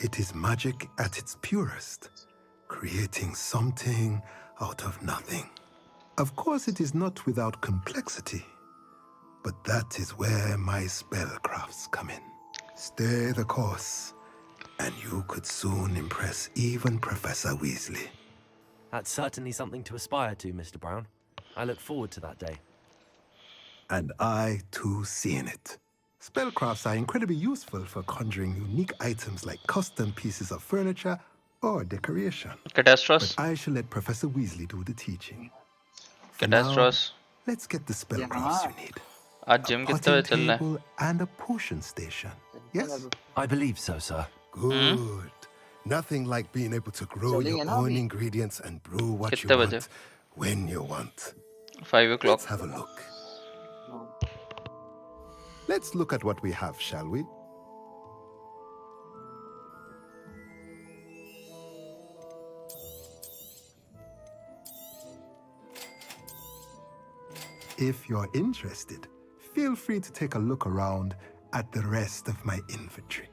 It is magic at its purest, creating something out of nothing. Of course, it is not without complexity, but that is where my spellcrafts come in. Stay the course, and you could soon impress even Professor Weasley. That's certainly something to aspire to, Mr. Brown. I look forward to that day. And I, too, see in it. Spellcrafts are incredibly useful for conjuring unique items like custom pieces of furniture or decoration. Catastrophes. But I shall let Professor Weasley do the teaching. Catastrophes. Let's get the spellcrafts you need. आज gym कितने बजे चल रहा है? And a potion station. Yes? I believe so, sir. Good. Nothing like being able to grow your own ingredients and brew what you कितने want बजे? when you want. 5 o'clock. Let's have a look. Let's look at what we have, shall we? If you're interested, feel free to take a look around at the rest of my inventory.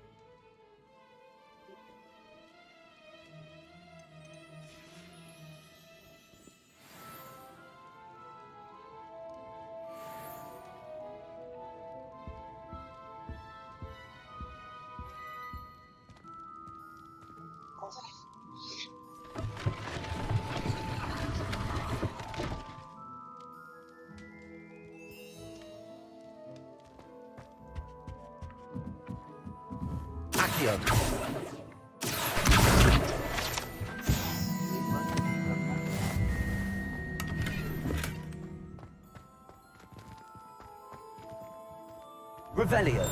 Accio. Revelio.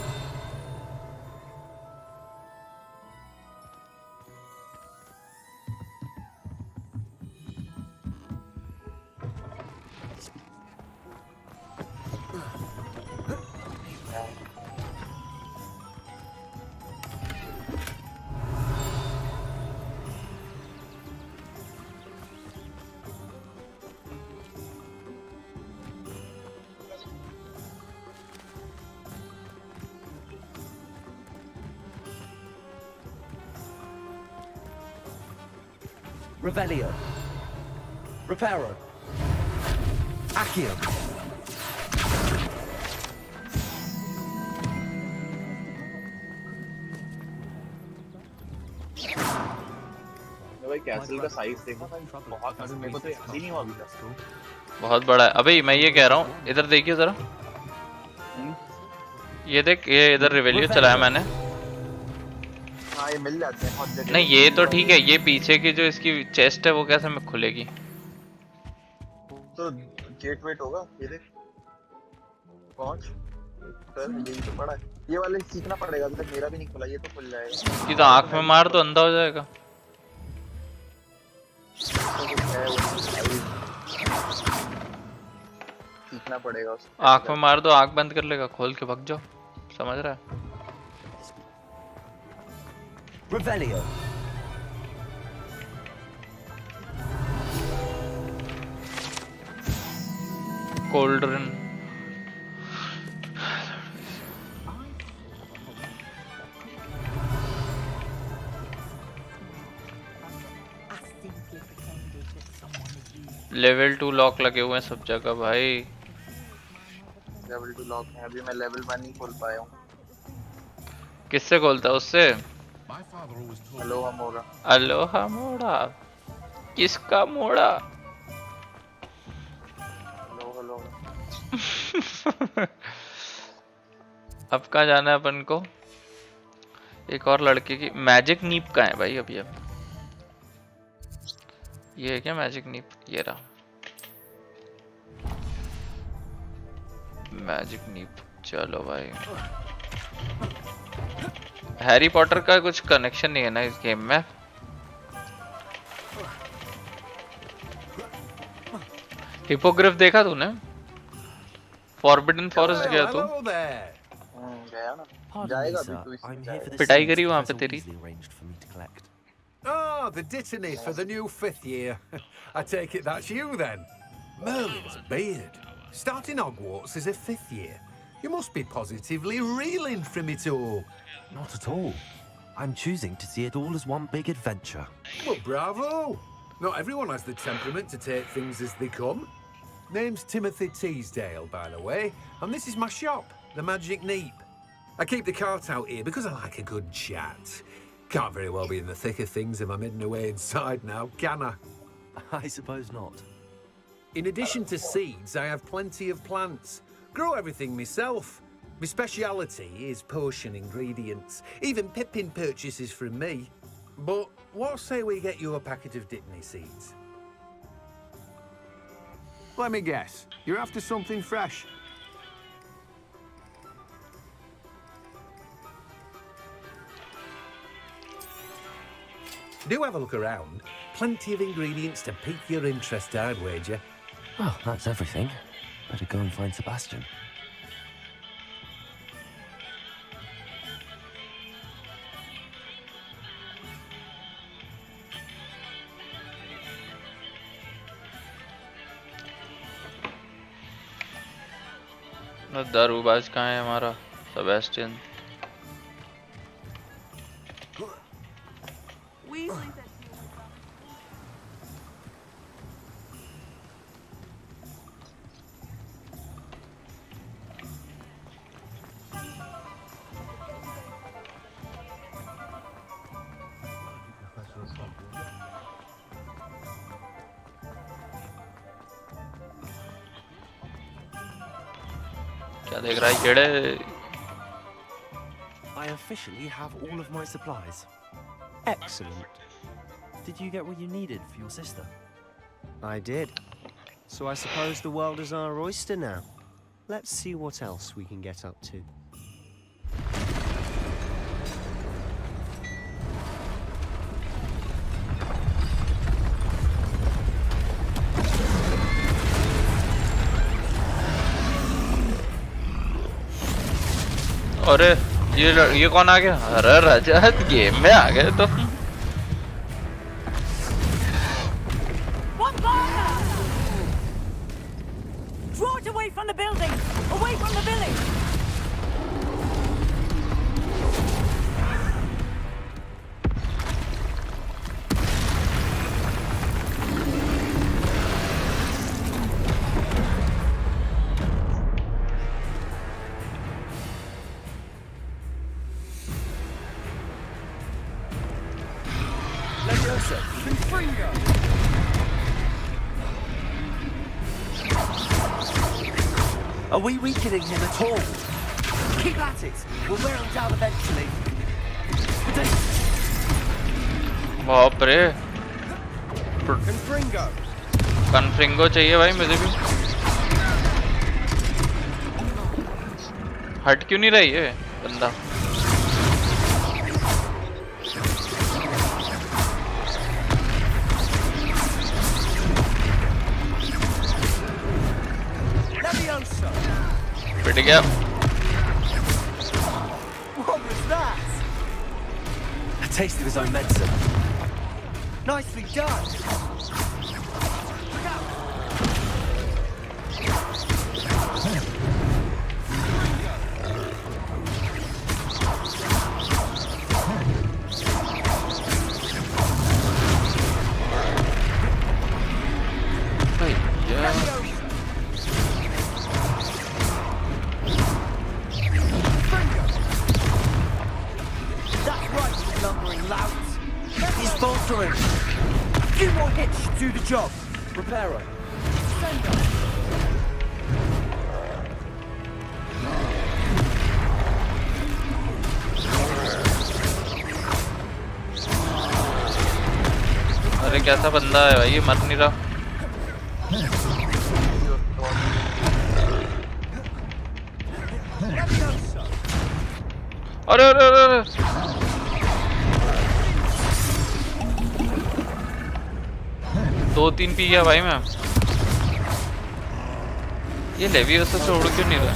Revelio. Reparo. Accio. भाई castle का size देखो, बहुत मेरे को तो याद ही नहीं हुआ अभी तक। बहुत बड़ा है। अबे मैं ये कह रहा हूँ, इधर देखिए जरा। ये देख, ये इधर रिवेलियो चलाया मैंने। हाँ ये मिल जाते हैं बहुत जगह। नहीं ये तो ठीक है, ये पीछे की जो इसकी चेस्ट है वो कैसे में खुलेगी? तो गेट वेट होगा, ये देख पहुंच कर, यही तो पड़ा है। ये वाले सीखना पड़ेगा, अभी तक मेरा भी नहीं खुला, ये तो खुल जाएगा। इसकी तो आंख में मार तो अंधा हो जाएगा। सीखना पड़ेगा उसको। आंख में मार दो, आंख बंद कर लेगा, खोल के भाग जाओ। समझ रहा है? Revelio. कोल्ड्रन। लेवल 2 लॉक लगे हुए हैं सब जगह भाई। लेवल 2 लॉक है, अभी मैं लेवल 1 ही खोल पाया हूँ। किससे खोलता है? उससे? अलोहा मोड़ा। अलोहा मोड़ा? किसका मोड़ा? अलोहा। अब कहाँ जाना है अपन को? एक और लड़के की मैजिक नीप का है भाई अभी। अब ये है क्या मैजिक नीप? ये रहा मैजिक नीप। चलो भाई, हैरी पॉटर का कुछ कनेक्शन नहीं है ना इस गेम में? हिपोग्रिफ देखा तूने? फॉरबिडन फॉरेस्ट गया तू? गया ना, जाएगा भी तू इसमें। पिटाई करी वहां पे तेरी? Ah, the Dittany for the new 5th year. I take it that's you then. Merlin's beard. Starting Hogwarts as a 5th year. You must be positively reeling from it all. Not at all. I'm choosing to see it all as one big adventure. Well, bravo. Not everyone has the temperament to take things as they come. Name's Timothy Teasdale, by the way, and this is my shop, the Magic Neep. I keep the cart out here because I like a good chat. Can't very well be in the thick of things if I'm hidden away inside now, can I? I suppose not. In addition to seeds, I have plenty of plants. Grow everything myself. My speciality is potion ingredients. Even Pippin purchases from me. But what say we get you a packet of Dittany seeds? Let me guess. You're after something fresh. Do have a look around. Plenty of ingredients to pique your interest, I'd wager. Well, that's everything. Better go and find Sebastian. दारूबाज कहाँ है हमारा Sebastian? क्या देख रहा है कीड़े? I officially have all of my supplies. Excellent. Did you get what you needed for your sister? I did. So I suppose the world is our oyster now. Let's see what else we can get up to. अरे ये कौन आ गया? अरे राजा game में आ गए तो Draw it away from the building! Away from the village! Leviosa, Confringo! Are we weakening him at all? Keep at it. We'll wear him down eventually. बाप रे Confringo. कन्फ्रिंगो चाहिए भाई मुझे भी हट क्यों नहीं रही है बंदा पिट गया What was that? A taste of his own medicine. Nicely done. Do the job. Reparo. अरे कैसा बंदा है भाई ये मर नहीं रहा अरे अरे अरे दो तीन पी गया भाई मैं ये लेवियोसा छोड़ क्यों नहीं रहा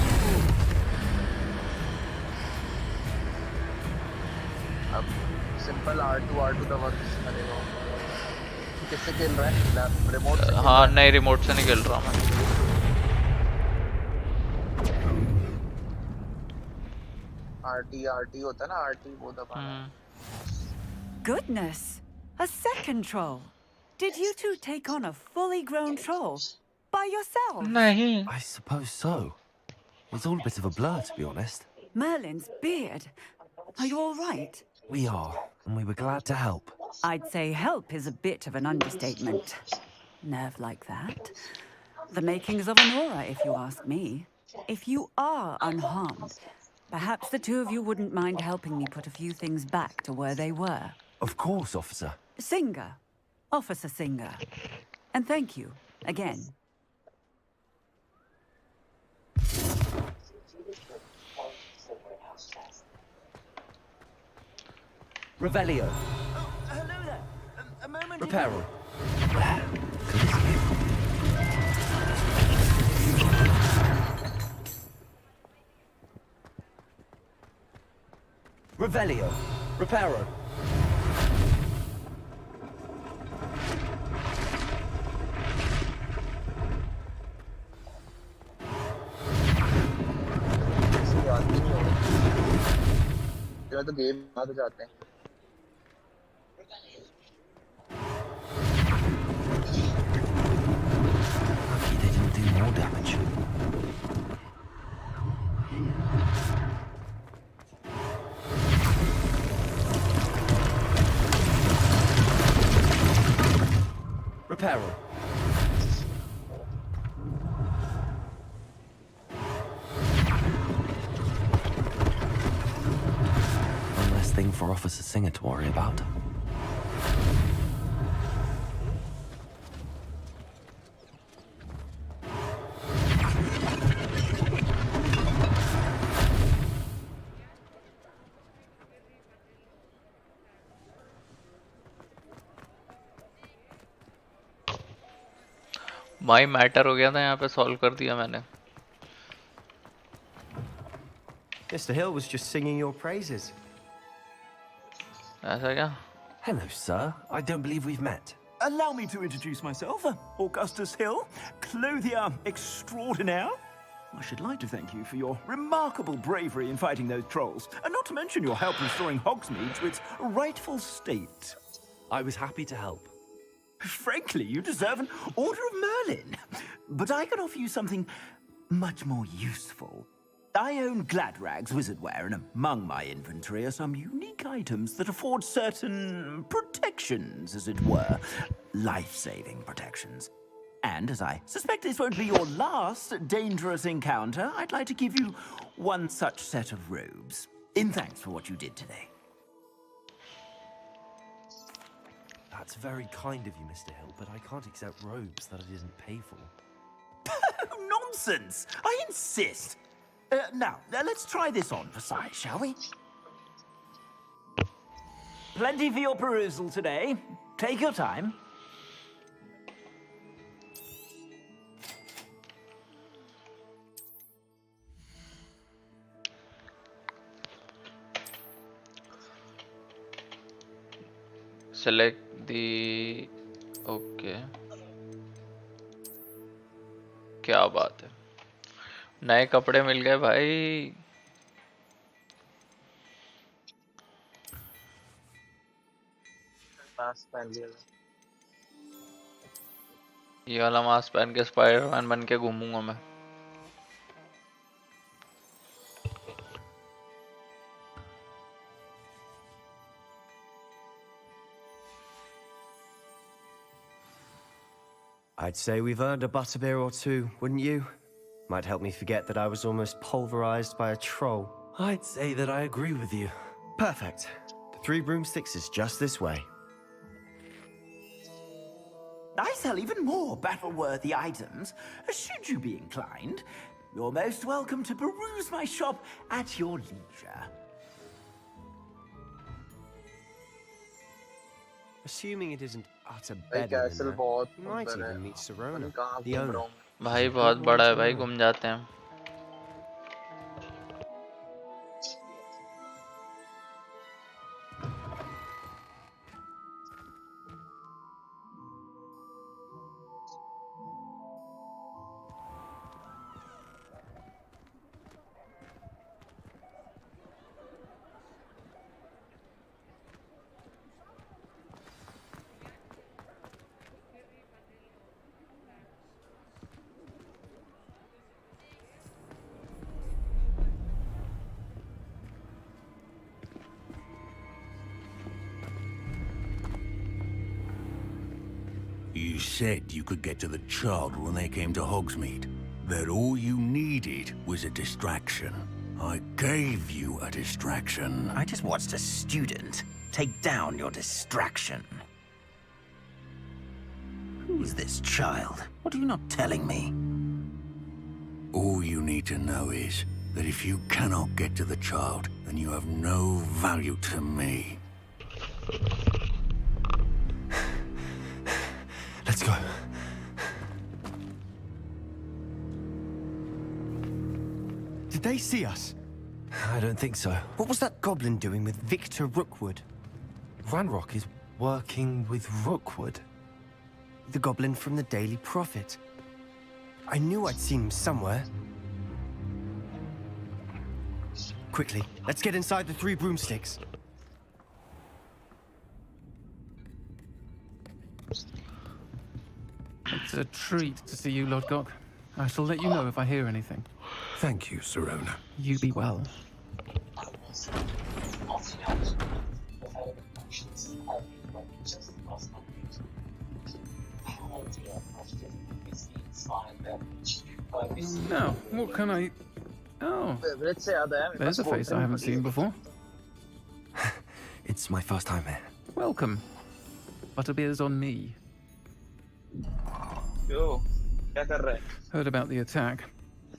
अब सिंपल R2 दबा करेगा किससे खेल रहा है रिमोट से हाँ नहीं रिमोट से नहीं खेल रहा मैं RT होता है ना RT वो दबा Goodness! A second troll! Did you two take on a fully grown troll? By yourself? नहीं I suppose so. It's all a bit of a blur, to be honest. Merlin's beard. Are you all right? We are, and we were glad to help. I'd say help is a bit of an understatement. Nerve like that. The makings of an aura, if you ask me. If you are unharmed, perhaps the two of you wouldn't mind helping me put a few things back to where they were. Of course, officer. Singer. Officer Singer. And thank you, again. Revelio. Hello there. A moment. Reparo. Revelio. Reparo. तो game आ तो जाते हैं Lucky they didn't do more damage. Reparo. thing for Officer Singer to worry about. My matter हो गया था यहाँ पे, solve कर दिया मैंने. Mr. Hill was just singing your praises. ऐसा क्या? Hello, sir. I don't believe we've met. Allow me to introduce myself, Augustus Hill, clothier extraordinaire. I should like to thank you for your remarkable bravery in fighting those trolls, and not to mention your help restoring Hogsmeade to its rightful state. I was happy to help. Frankly, you deserve an Order of Merlin. But I can offer you something much more useful. I own Gladrag's wizardware, and among my inventory are some unique items that afford certain protections, as it were. Life-saving protections. And as I suspect this won't be your last dangerous encounter, I'd like to give you one such set of robes, in thanks for what you did today. That's very kind of you, Mr. Hill, but I can't accept robes that I didn't pay for. Nonsense! I insist! Now, let's try this on for size, shall we? Plenty for your perusal today. Take your time. Select the... Okay. क्या बात है, नए कपड़े मिल गए भाई. ये वाला mask पहन के स्पाइडरमैन बन के घूमूंगा मैं. I'd say we've earned a butterbeer or two, wouldn't you? Might help me forget that I was almost pulverized by a troll. I'd say that I agree with you. Perfect. The 3 broomsticks is just this way. I sell even more battle-worthy items, should you be inclined. You're most welcome to peruse my shop at your leisure. Assuming it isn't utter bedlam, you might even meet Serona, the owner. भाई बहुत बड़ा है भाई, घूम जाते हैं. You said you could get to the child when they came to Hogsmeade. That all you needed was a distraction. I gave you a distraction. I just watched a student take down your distraction. Who's this child? What are you not telling me? All you need to know is that if you cannot get to the child, then you have no value to me. Let's go. Did they see us? I don't think so. What was that goblin doing with Victor Rookwood? Ranrock is working with Rookwood. The goblin from the Daily Prophet. I knew I'd seen him somewhere. Quickly, let's get inside the 3 broomsticks. It's a treat to see you, Lodgok. I shall let you know if I hear anything. Thank you, Serona. You be well. Now, what can I... Oh, there's a face I haven't seen before. It's my first time here. Welcome. Butterbeer's on me. Yo, क्या कर रहा है? Heard about the attack.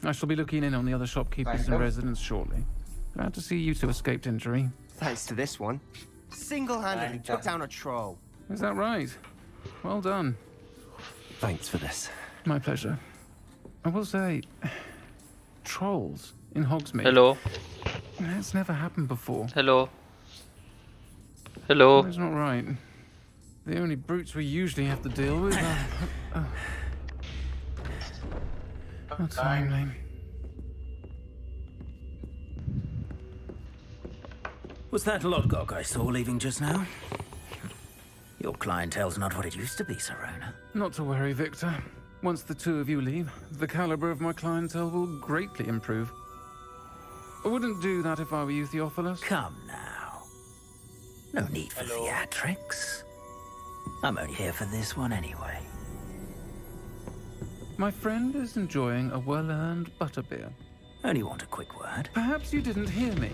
I shall be looking in on the other shopkeepers and residents shortly. Glad to see you two escaped injury. Thanks to this one. Single-handedly took down a troll. Is that right? Well done. Thanks for this. My pleasure. I will say, trolls in Hogsmeade. Hello. That's never happened before. Hello. Hello. That's not right. The only brutes we usually have to deal with are... timely. Was that Lodgok I saw leaving just now? Your clientele's not what it used to be, Serona. Not to worry, Victor. Once the two of you leave, the caliber of my clientele will greatly improve. I wouldn't do that if I were you, Theophilus. Come now. No need for theatrics. I'm only here for this one anyway. My friend is enjoying a well-earned butterbeer. Only want a quick word. Perhaps you didn't hear me.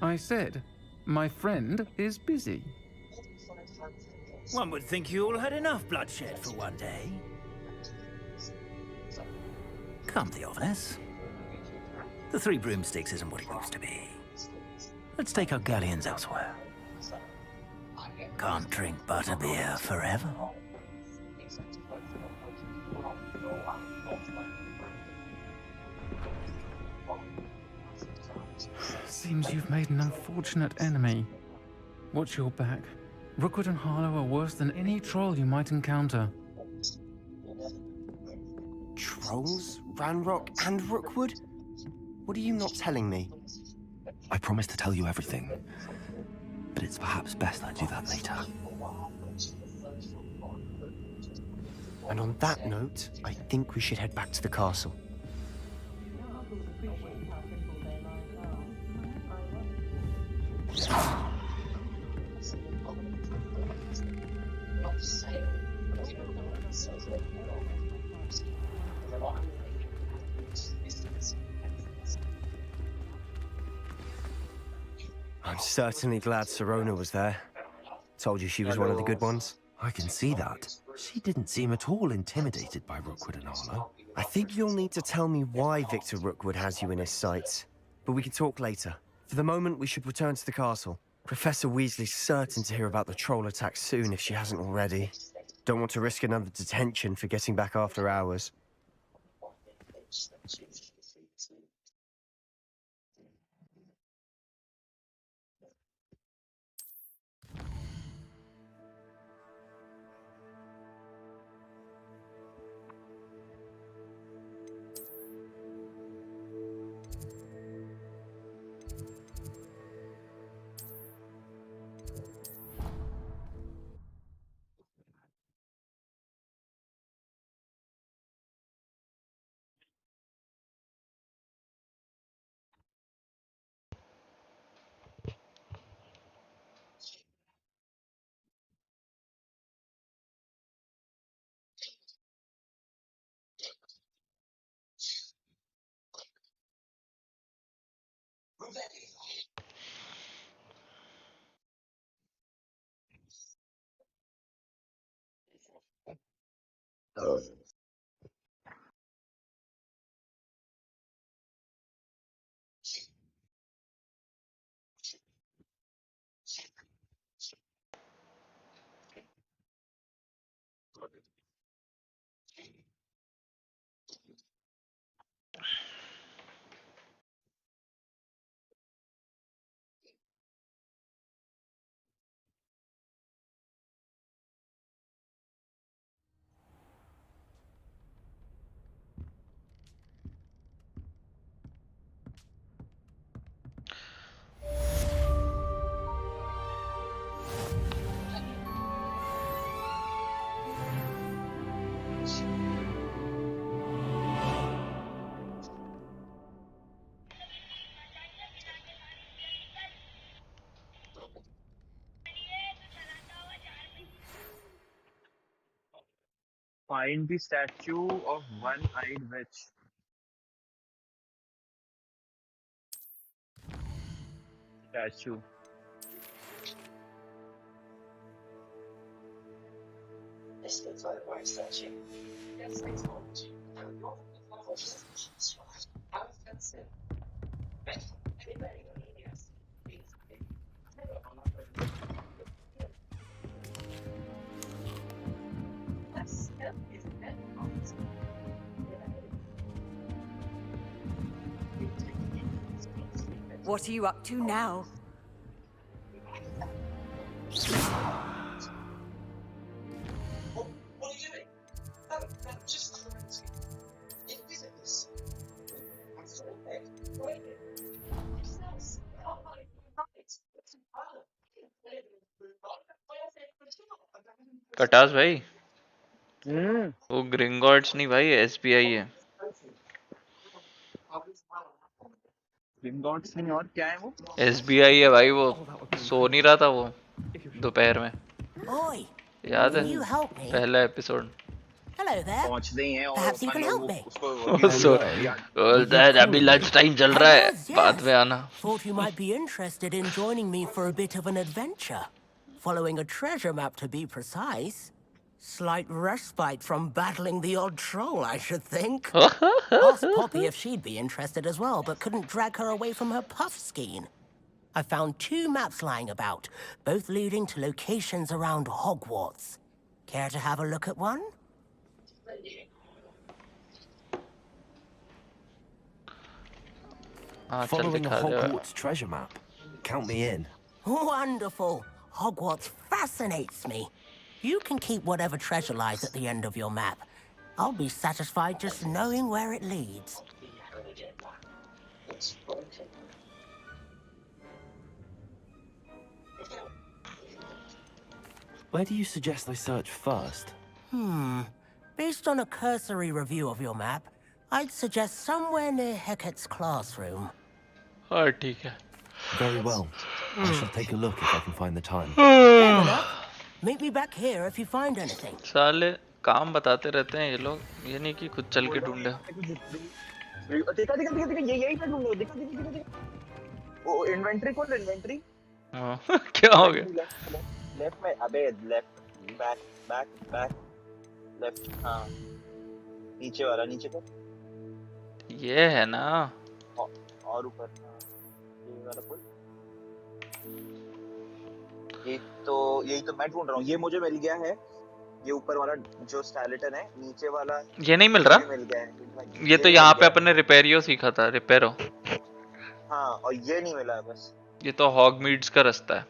I said, my friend is busy. One would think you all had enough bloodshed for one day. Come, Theophilus. The Three Broomsticks isn't what it used to be. Let's take our galleons elsewhere. Can't drink butterbeer forever. Seems you've made an unfortunate enemy. Watch your back. Rookwood and Harlow are worse than any troll you might encounter. Trolls? Ranrock and Rookwood? What are you not telling me? I promised to tell you everything, but it's perhaps best I do that later. And on that note, I think we should head back to the castle. I'm certainly glad Serona was there. Told you she was one of the good ones. I can see that. She didn't seem at all intimidated by Rookwood and Harlow. I think you'll need to tell me why Victor Rookwood has you in his sights. But we can talk later. For the moment, we should return to the castle. Professor Weasley's certain to hear about the troll attack soon if she hasn't already. Don't want to risk another detention for getting back after hours. Find the statue of one-eyed witch. statue. What are you up to now? कटास भाई वो ग्रिंगॉट्स नहीं भाई SBI है। ग्रिंगॉट्स नहीं और क्या है वो? एसबीआई है भाई, वो सो नहीं रहा था वो दोपहर में, Oi, याद है can you help me? पहला एपिसोड। Hello there. पहुंचते ही हैं और Perhaps you can help me. बोलता है अभी लंच टाइम चल रहा है, बाद में आना। Thought you might be interested in joining me for a bit of an adventure. Following a treasure map to be precise. Slight respite from battling the odd troll, I should think. Asked Poppy if she'd be interested as well, but couldn't drag her away from her puff skein. I found 2 maps lying about, both leading to locations around Hogwarts. Care to have a look at one? Following a Hogwarts treasure map. Count me in. Wonderful. Hogwarts fascinates me. You can keep whatever treasure lies at the end of your map. I'll be satisfied just knowing where it leads. Where do you suggest I search first? Based on a cursory review of your map, I'd suggest somewhere near Hecat's classroom. हाँ ठीक है। Very well. I shall take a look if I can find the time. Fair enough. Meet me back here if you find anything. साले काम बताते रहते हैं ये लोग, ये नहीं कि खुद चल के ढूंढे। देखा यही पे ढूंढो, देखा वो इन्वेंटरी खोल, इन्वेंटरी। हाँ क्या हो गया? लेफ्ट में, अबे left, back back back, left, हाँ नीचे वाला, नीचे को ये है ना, और ऊपर, हाँ ये वाला खोल। यही तो मैं ढूंढ रहा हूँ, ये मुझे मिल गया है, ये ऊपर वाला जो स्केलेटन है, नीचे वाला ये नहीं मिल रहा। मिल गया है, ये तो यहाँ पे अपने रिपेरियो सीखा था, रिपेरो। हाँ और ये नहीं मिला बस। ये तो हॉगमीड्स का रास्ता है।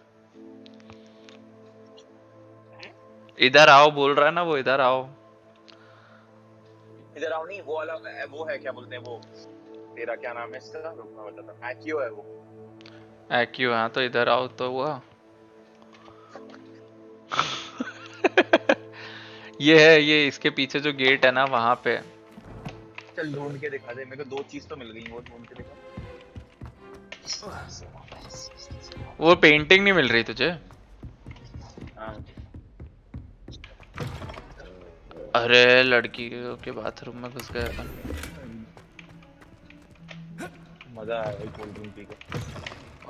इधर आओ बोल रहा है ना वो, इधर आओ। इधर आओ नहीं, वो वाला वो है, क्या बोलते हैं वो, तेरा क्या नाम है इसका, रुक मैं बताता हूँ, एक्यू है वो। एक्यू, हाँ तो इधर आओ तो हुआ। ये है, ये इसके पीछे जो गेट है ना वहाँ पे। चल ढूंढ के दिखा दे मेरे को, 2 चीज तो मिल गई, वो ढूंढ के दिखा। वो पेंटिंग नहीं मिल रही तुझे? अरे लड़की के बाथरूम में घुस गए अपन। मजा आया कोल्ड ड्रिंक पी के।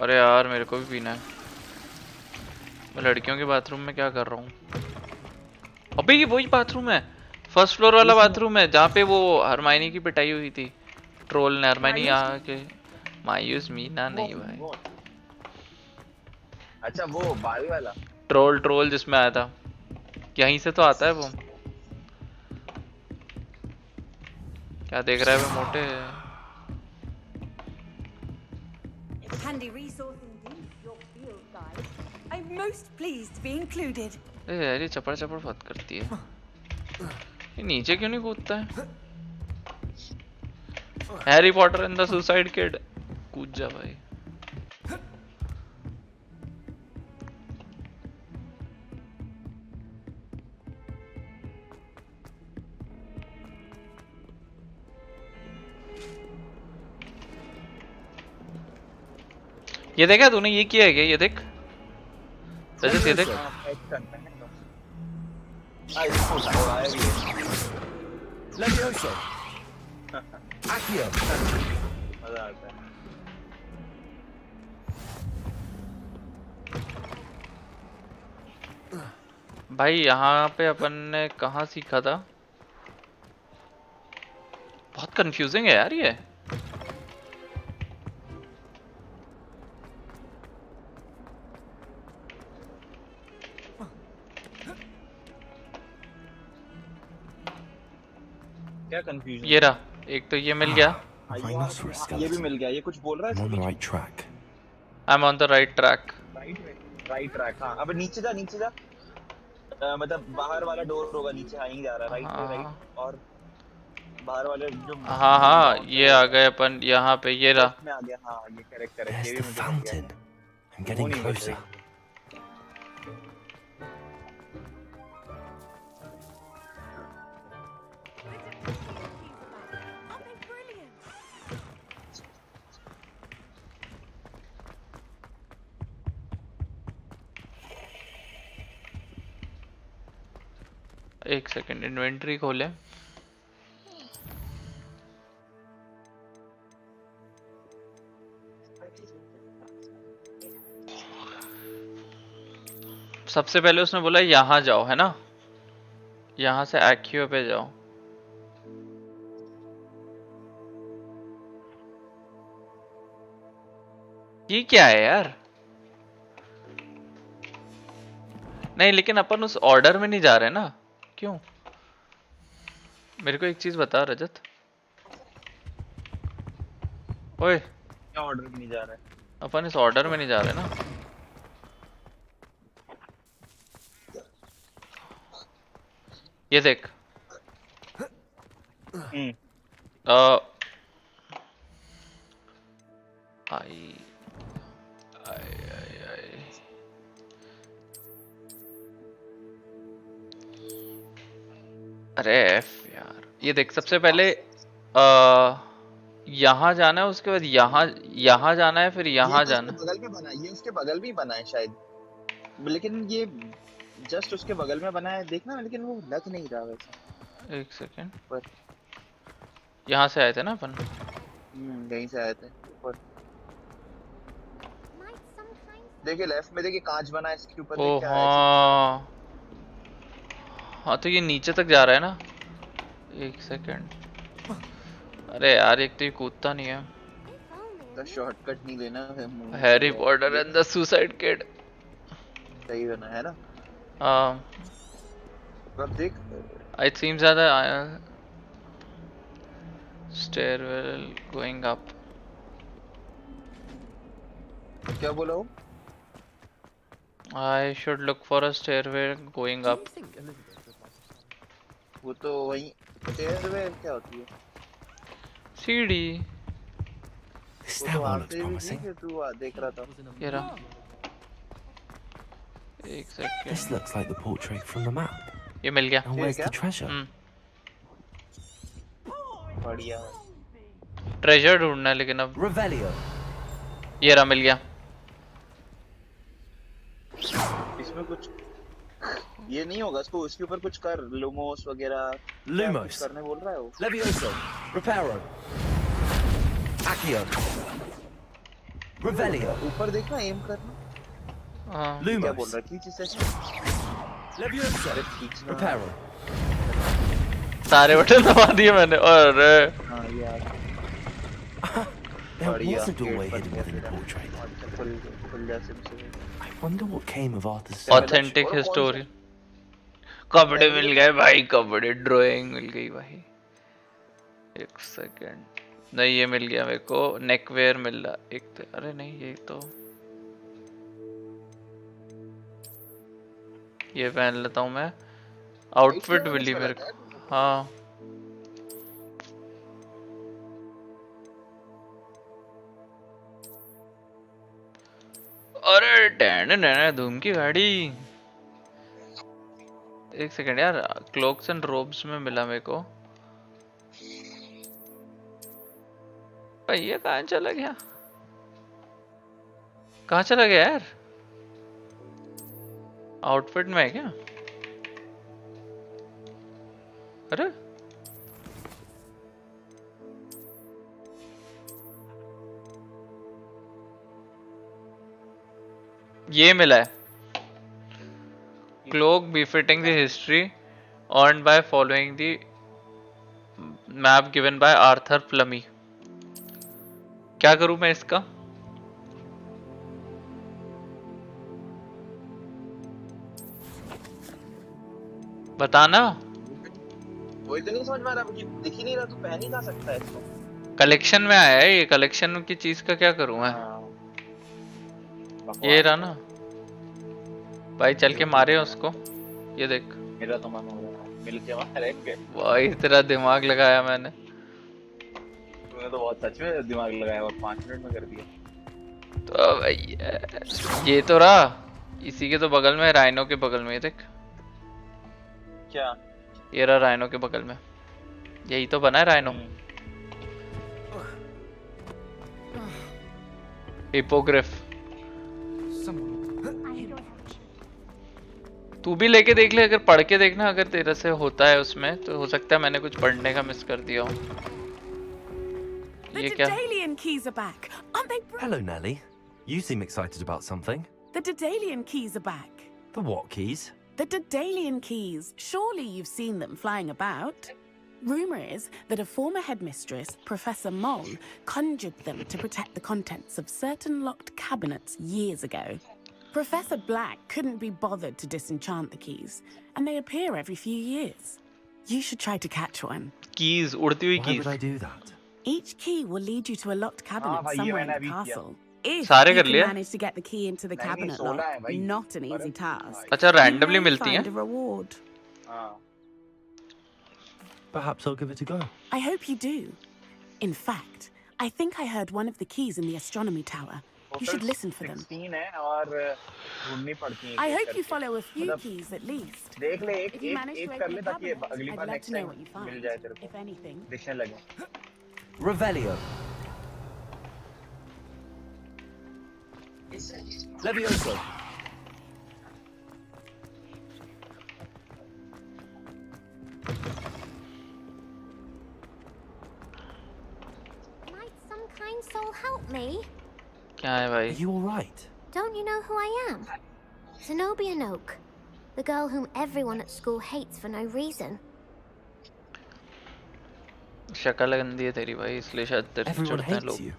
अरे यार मेरे को भी पीना है। मैं लड़कियों के बाथरूम में क्या कर रहा हूँ? अबे ये वही बाथरूम है, फर्स्ट फ्लोर वाला बाथरूम है जहाँ पे वो हरमाइनी की पिटाई हुई थी। ट्रोल ने हरमाइनी यहाँ के मायूस मीना नहीं भाई। अच्छा वो बावी वाला ट्रोल जिसमें आया था, यहीं से तो आता है वो। क्या देख रहा है वो मोटे? Handy resource indeed, your field guide. I'm most pleased to be included. यार ये चपड़ बहुत करती है। ये नीचे क्यों नहीं कूदता है? Harry Potter and the suicide kid, कूद जा भाई। ये देखा तूने, ये किया है क्या? ये देख वैसे, ये देख। भाई यहाँ पे अपन ने कहाँ सीखा था? बहुत कंफ्यूजिंग है यार ये। क्या कंफ्यूजन? ये रहा, एक तो ये मिल गया। Rhinoceros ये भी skeleton. मिल गया, ये कुछ बोल रहा है I'm इसके on the पीछे? right track. I'm on the right track. Right track. हाँ अब नीचे जा, नीचे जा। मतलब बाहर वाला डोर होगा नीचे। हाँ यहीं जा रहा है, राइट पे, राइट। हाँ और बाहर वाले जो हाँ मेन हाँ, ग्राउंड से ये वो आ गए अपन यहाँ पे। ये रहा। लेफ्ट में आ गया। हाँ ये करेक्ट करेक्ट, There's ये the भी मुझे मिल गया। fountain. I'm वो getting नहीं मिल closer. रही। एक सेकंड, इन्वेंटरी खोले। सबसे पहले उसने बोला यहाँ जाओ, है ना? यहाँ से एक्यो पे जाओ। ये क्या है यार? नहीं लेकिन अपन उस ऑर्डर में नहीं जा रहे ना, क्यों? मेरे को एक चीज बता रजत। ओए, क्या ऑर्डर में नहीं जा रहा है? अपन इस ऑर्डर में नहीं जा रहे ना। ये देख। आई आई आई आई अरे एफ यार, ये देख। सबसे पहले यहाँ जाना है, उसके बाद यहाँ जाना है, फिर यहाँ ये तो जाना उसके बगल में बना है, ये उसके बगल में ही बना है शायद, लेकिन ये जस्ट उसके बगल में बना है देखना, लेकिन वो लग नहीं रहा वैसे। है। एक सेकेंड, पर यहाँ से आए थे ना अपन। यहीं से आए थे। पर देखिए लेफ्ट में, देखिए कांच बना है इसके ऊपर। ओ देख क्या है? हाँ हाँ, तो ये नीचे तक जा रहा है ना। एक सेकेंड। अरे यार, एक तो ये कूदता नहीं है। तो शॉर्टकट नहीं लेना है। Harry Potter and the suicide kid. सही बना है ना? अब देख, It seems that the stairwell going up. क्या बोला वो? I should look for a stairway going up. वो तो वही stairway क्या होती है? सीढ़ी। This वो तो stairwell आते looks ही promising. थी, तू देख रहा था। ये रहा। एक second. This looks like the portrait from the map. ये मिल गया। And where's the treasure? बढ़िया। ट्रेजर ढूंढना है लेकिन अब। Revelio. ये रहा, मिल गया। इसमें कुछ ये नहीं होगा, इसको इसके ऊपर कुछ कर, लुमोस वगैरह। Lumos. कुछ करने बोल रहा है वो। Levioso. Reparo. Accio. Revelio. ऊपर देखना, एम करना। हाँ। क्या बोल रहा है? खींच इसे। Levioso. Reparo. सारे बटन दबा दिए मैंने। और हाँ यार। There was a doorway hidden within the portrait. खुल जा SIM. I wonder what came of Arthur's. Authentic historian. कपड़े मिल गए भाई, कपड़े। ड्राइंग मिल गई भाई। एक सेकंड। नहीं, ये मिल गया मेरे को। नेक वेयर मिल रहा एक तो। अरे नहीं, ये तो ये पहन लेता हूँ मैं। आउटफिट मिली मेरे को। हाँ अरे डैन धूम की गाड़ी। एक सेकंड यार, क्लोक्स एंड रोब्स में मिला मेरे को। भाई ये कहाँ चला गया? कहाँ चला गया यार? आउटफिट में है क्या? अरे ये मिला है। cloak befitting the history earned by following the map given by Arthur Plummy. क्या करूं मैं इसका? बताना। वही तो नहीं समझ में आ रहा, मुझे दिख ही नहीं रहा, तू पहन ही ना सकता है इसको। कलेक्शन में आया है ये, कलेक्शन की चीज का क्या करूं मैं? ये रहा ना भाई, चल के मारे उसको। ये देख, मेरा तो मन हो रहा है मिल के मारेंगे। भाई तेरा दिमाग लगाया मैंने। तूने तो बहुत सच में दिमाग लगाया और 5 मिनट में कर दिया। तो भाई ये तो रहा, इसी के तो बगल में, राइनो के बगल में, ये देख। क्या? ये रहा राइनो के बगल में, यही तो बना है राइनो। हिपोग्रिफ। तू भी लेके देख ले, अगर पढ़ के देखना, अगर तेरे से होता है उसमें, तो हो सकता है मैंने कुछ पढ़ने का मिस कर दिया हो। ये क्या? Daedalian keys are back. Aren't they? Hello, Nellie. You seem excited about something. The Daedalian keys are back. The what keys? The Daedalian keys. Surely you've seen them flying about. Rumor is that a former headmistress, Professor Mole, conjured them to protect the contents of certain locked cabinets years ago. Professor Black couldn't be bothered to disenchant the keys, and they appear every few years. You should try to catch one. Keys, उड़ती हुई keys. Why would I do that? Each key will lead you to a locked cabinet somewhere in the castle. If सारे you कर can लिए? manage to get the key into the cabinet lock, not an easy task. अच्छा, randomly You may मिलती हैं? find a reward. Perhaps I'll give it a go. I hope you do. In fact, I think I heard one of the keys in the astronomy tower. You should listen for them. 16 है और ढूंढनी पड़ती है। I hope you follow a few keys at least. देख ले, If you manage to एक कर open ले a ताकि cabinet, अगली I'd bar love next to know time what you mill find. जाए तेरे को, If anything. दिखने लगे। Revelio. Levioso. Might some kind soul help me? क्या है भाई? Are you all right? Don't you know who I am? Zenobia Noak, the girl whom everyone at school hates for no reason. शक्ल गंदी है तेरी भाई, इसलिए शायद तेरे पे Everyone चढ़ते हैं hates लोग। you.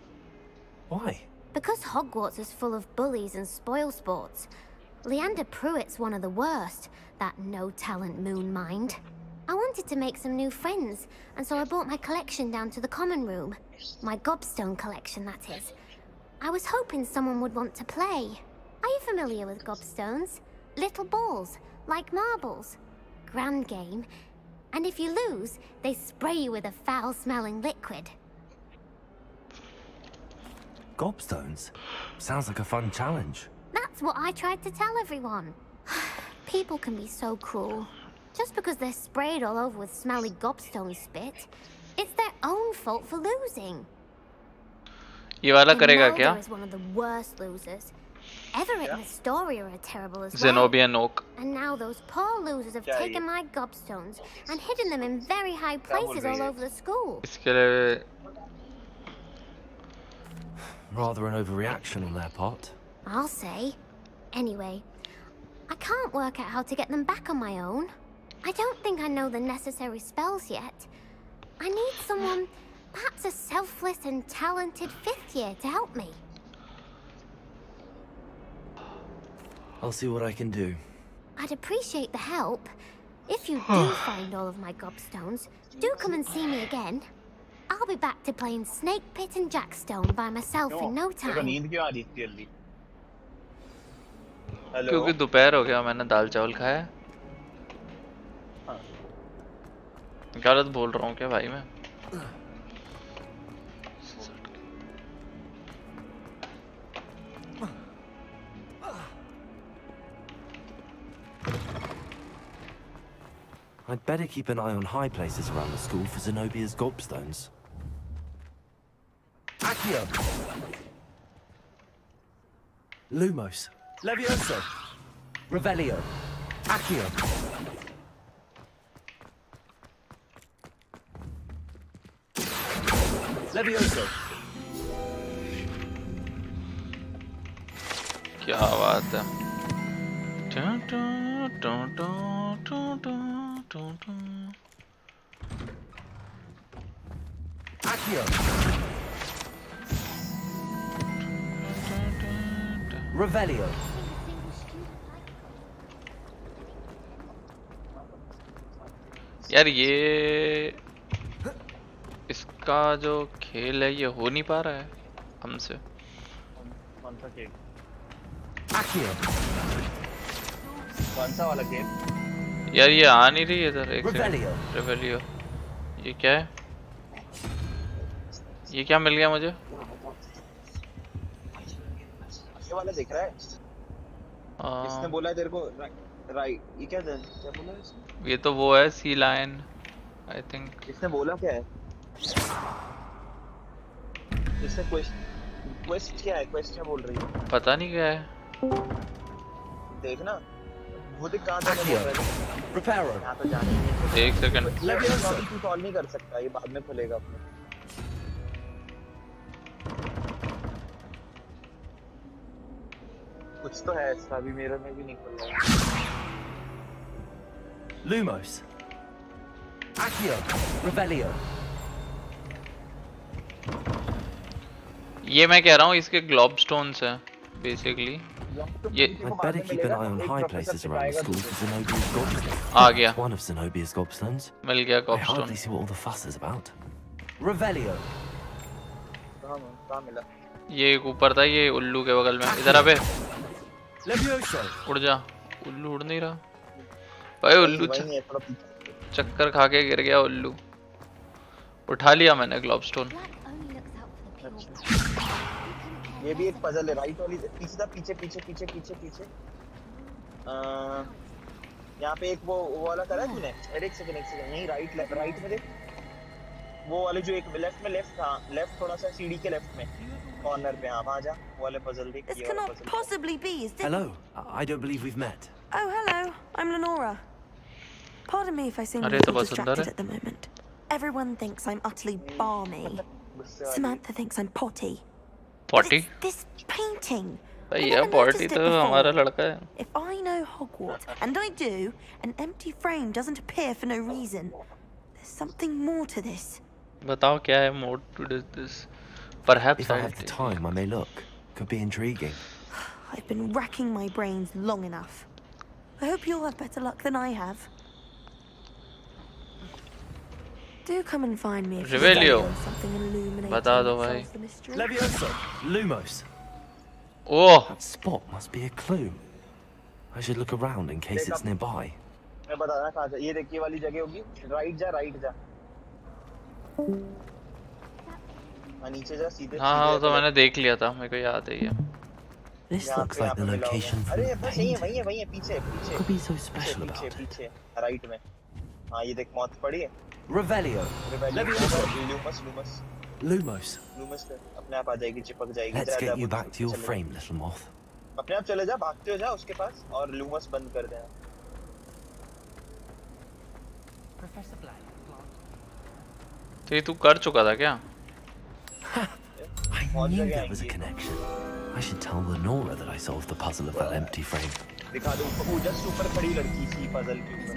Why? Because Hogwarts is full of bullies and spoil sports. Leander Pruitt's one of the worst, that no-talent moon mind. I wanted to make some new friends, and so I brought my collection down to the common room. My gobstone collection, that is. I was hoping someone would want to play. Are you familiar with gobstones? Little balls, like marbles. Grand game. And if you lose, they spray you with a foul-smelling liquid. Gobstones? Sounds like a fun challenge. That's what I tried to tell everyone. People can be so cruel. Just because they're sprayed all over with smelly gobstone spit, it's their own fault for losing. ये वाला करेगा क्या? Imelda is one of the worst losers. Everett and Astoria are terrible as well. Zenobia Noak. And now those poor losers have taken my gobstones and hidden them in very high places all over the school. इसके लिए Rather an overreaction on their part. I'll say. Anyway, I can't work out how to get them back on my own. I don't think I know the necessary spells yet. I need someone, perhaps a selfless and talented 5th year to help me. I'll see what I can do. I'd appreciate the help. If you do find all of my gobstones, do come and see me again. I'll be back to playing Snake Pit and Jackstone by myself in no तेरे को time. नींद क्यों आ रही है जल्दी? Hello. क्योंकि दोपहर हो गया, मैंने दाल चावल खाया। गलत बोल रहा हूँ क्या भाई मैं? I'd better keep an eye on high places around the school for Zenobia's gobstones. Accio! Lumos. Levioso. Revelio. Accio. Levioso. क्या बात है? Accio. Revelio. यार ये इसका जो खेल है ये हो नहीं पा रहा है हमसे। कौन सा गेम? Accio. कौन सा वाला गेम? यार ये आ नहीं रही इधर। एक Revelio. रेवेलियो। ये क्या है? ये क्या मिल गया मुझे? ये वाला दिख रहा है? किसने बोला तेरे को? राइट, ये क्या बोला इसने? ये तो वो है सी लायन आई थिंक। किसने बोला क्या है? इसने क्वेस्ट क्या है? क्वेस्ट क्या बोल रही है? पता नहीं क्या है। देखना वो देख कहां जाने बोल रहा है। Preparo. यहां तो जाने नहीं। एक सेकंड। तू सॉल्व नहीं कर सकता, ये बाद में खुलेगा अपने। कुछ तो है इसका, अभी मेरे में भी नहीं खुल रहा है। Lumos. Accio. Revelio. ये मैं कह रहा हूँ इसके ग्लोब स्टोन्स हैं बेसिकली ये I'd better keep an eye on high places around the school for Zenobia's gobstones. आ गया One of Zenobia's gobstones. मिल गया I गॉबस्टोन hardly see what all the fuss is about. Revelio. कहाँ मिला? ये एक ऊपर था ये उल्लू के बगल में इधर अबे Levioso. उड़ जा उल्लू उड़ नहीं रहा भाई उल्लू वही है, थोड़ा चक्कर खा के गिर गया उल्लू उठा लिया मैंने ग्लोबस्टोन ये भी एक पजल है। राइट वाली पीछे था, पीछे पीछे पीछे पीछे पीछे यहाँ पे एक वो वाला करा है तूने? एक सेकंड यहीं राइट में देख, वो वाले जो एक लेफ्ट था, लेफ्ट थोड़ा सा सीढ़ी के लेफ्ट में कॉर्नर पे। हाँ वहाँ जा, वो वाले पजल देख। This cannot possibly be, is this? Hello. I don't believe we've met. Oh, hello. I'm Lenora. Pardon me if I seem a अरे little तो बहुत सुंदर distracted है at the moment. Everyone thinks I'm utterly balmy. Samantha thinks I'm potty. Potty This painting. भाई I ये never potty noticed it तो before. हमारा लड़का है If I know Hogwarts, and I do, an empty frame doesn't appear for no reason. There's something more to this. बताओ क्या है more to this perhaps If I have the time, I may look. Could be intriguing. I've been racking my brains long enough. I hope you'll have better luck than I have. Do come and find me if you Revelio. find something illuminating बता दो that भाई solves the mystery. Levioso. Lumos. Oh That spot must be a clue. I should look around in case it's nearby. मैं बता रहा कहाँ जा। ये देखिए वाली जगह होगी, राइट जा। हाँ नीचे जा सीधे। हाँ वो तो मैंने देख लिया था मेरे को याद है ये This looks like the location for अरे the बस यही painting. है पीछे Could be so special about it. पीछे राइट में। हाँ ये देख मौत पड़ी है। Revelio. लूमस Lumos. अपने आप आ जाएगी, चिपक जाएगी। Let's get you back to your frame, little moth. अपने आप चले जा, भागते हो जा उसके पास और लूमस बंद कर देना। तो ये तू कर चुका था क्या I knew there was a connection. I should tell Lenora that I solved the puzzle of that empty frame. दिखा दो वो जस्ट ऊपर खड़ी लड़की सी पजल के ऊपर।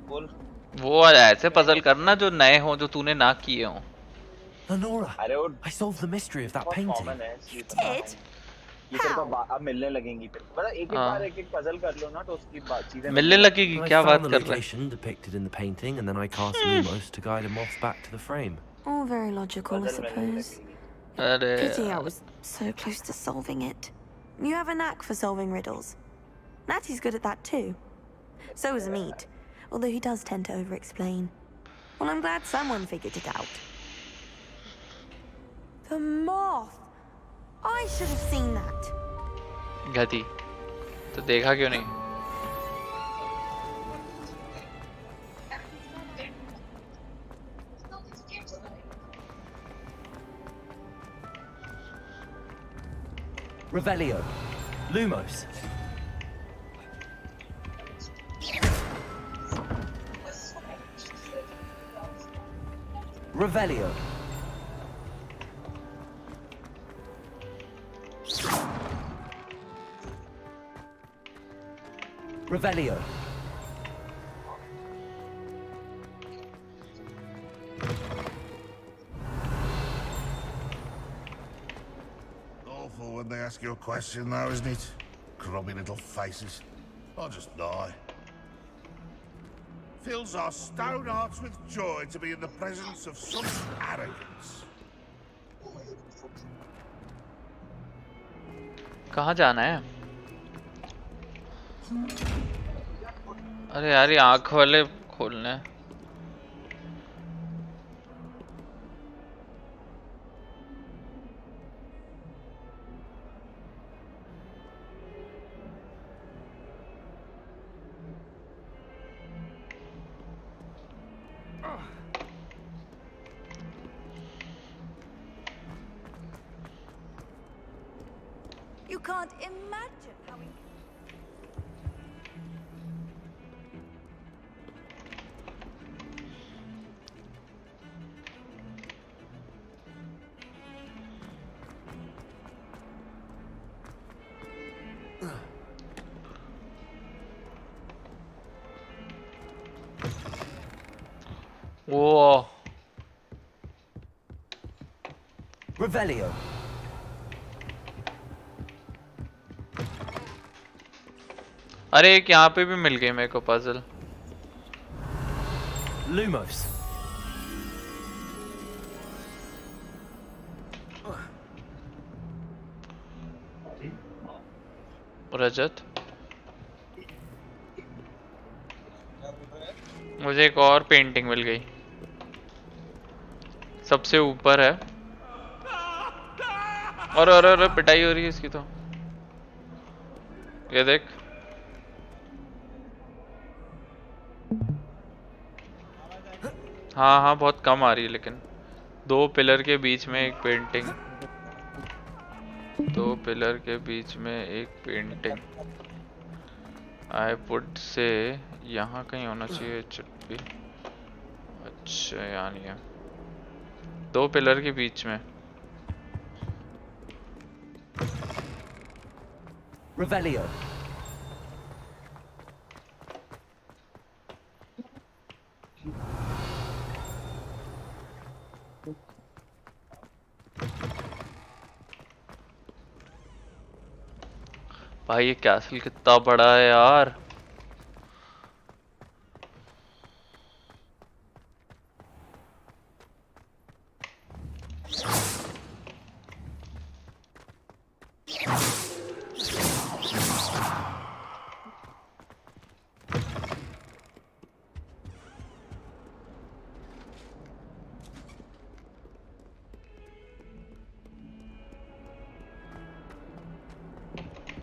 बोल वो ऐसे पजल करना जो नए हो जो तूने ना किए हो Lenora, अरे वो I solved the mystery of that painting. Common है। ये तेरे को अब मिलने लगेंगी फिर। मतलब एक बार एक पजल कर लो ना तो उसकी बात चीजें मिलने लगेगी I क्या बात found the कर रहा है location depicted in the painting, and then I cast Lumos to guide a moth back to the frame. All very logical, I suppose. अरे Pity I was so close to solving it. You have a knack for solving riddles. Natty's good at that too. So is Amit, although he does tend to over-explain. Well, I'm glad someone figured it out. The moth! I should have seen that. गधी तो देखा क्यों नहीं Revelio. Lumos. Revelio. Revelio. Awful when they ask you a question now, isn't it? Grubby little faces. I'll just die. Fills our stone hearts with joy to be in the presence of such arrogance. कहाँ जाना है? अरे यार ये आँख वाले खोलने हैं। You can't imagine how we... Whoa. Revelio. अरे एक यहाँ पे भी मिल गई मेरे को पजल। Lumos. रजत मुझे एक और पेंटिंग मिल गई, सबसे ऊपर है। और पिटाई हो रही है इसकी तो, ये देख। हाँ हाँ बहुत कम आ रही है, लेकिन 2 पिलर के बीच में एक पेंटिंग, 2 पिलर के बीच में एक पेंटिंग। आई वुड से यहाँ कहीं होना चाहिए चुप्पी। अच्छा यहाँ नहीं है, 2 पिलर के बीच में। Revelio. भाई ये कैसल कितना बड़ा है यार।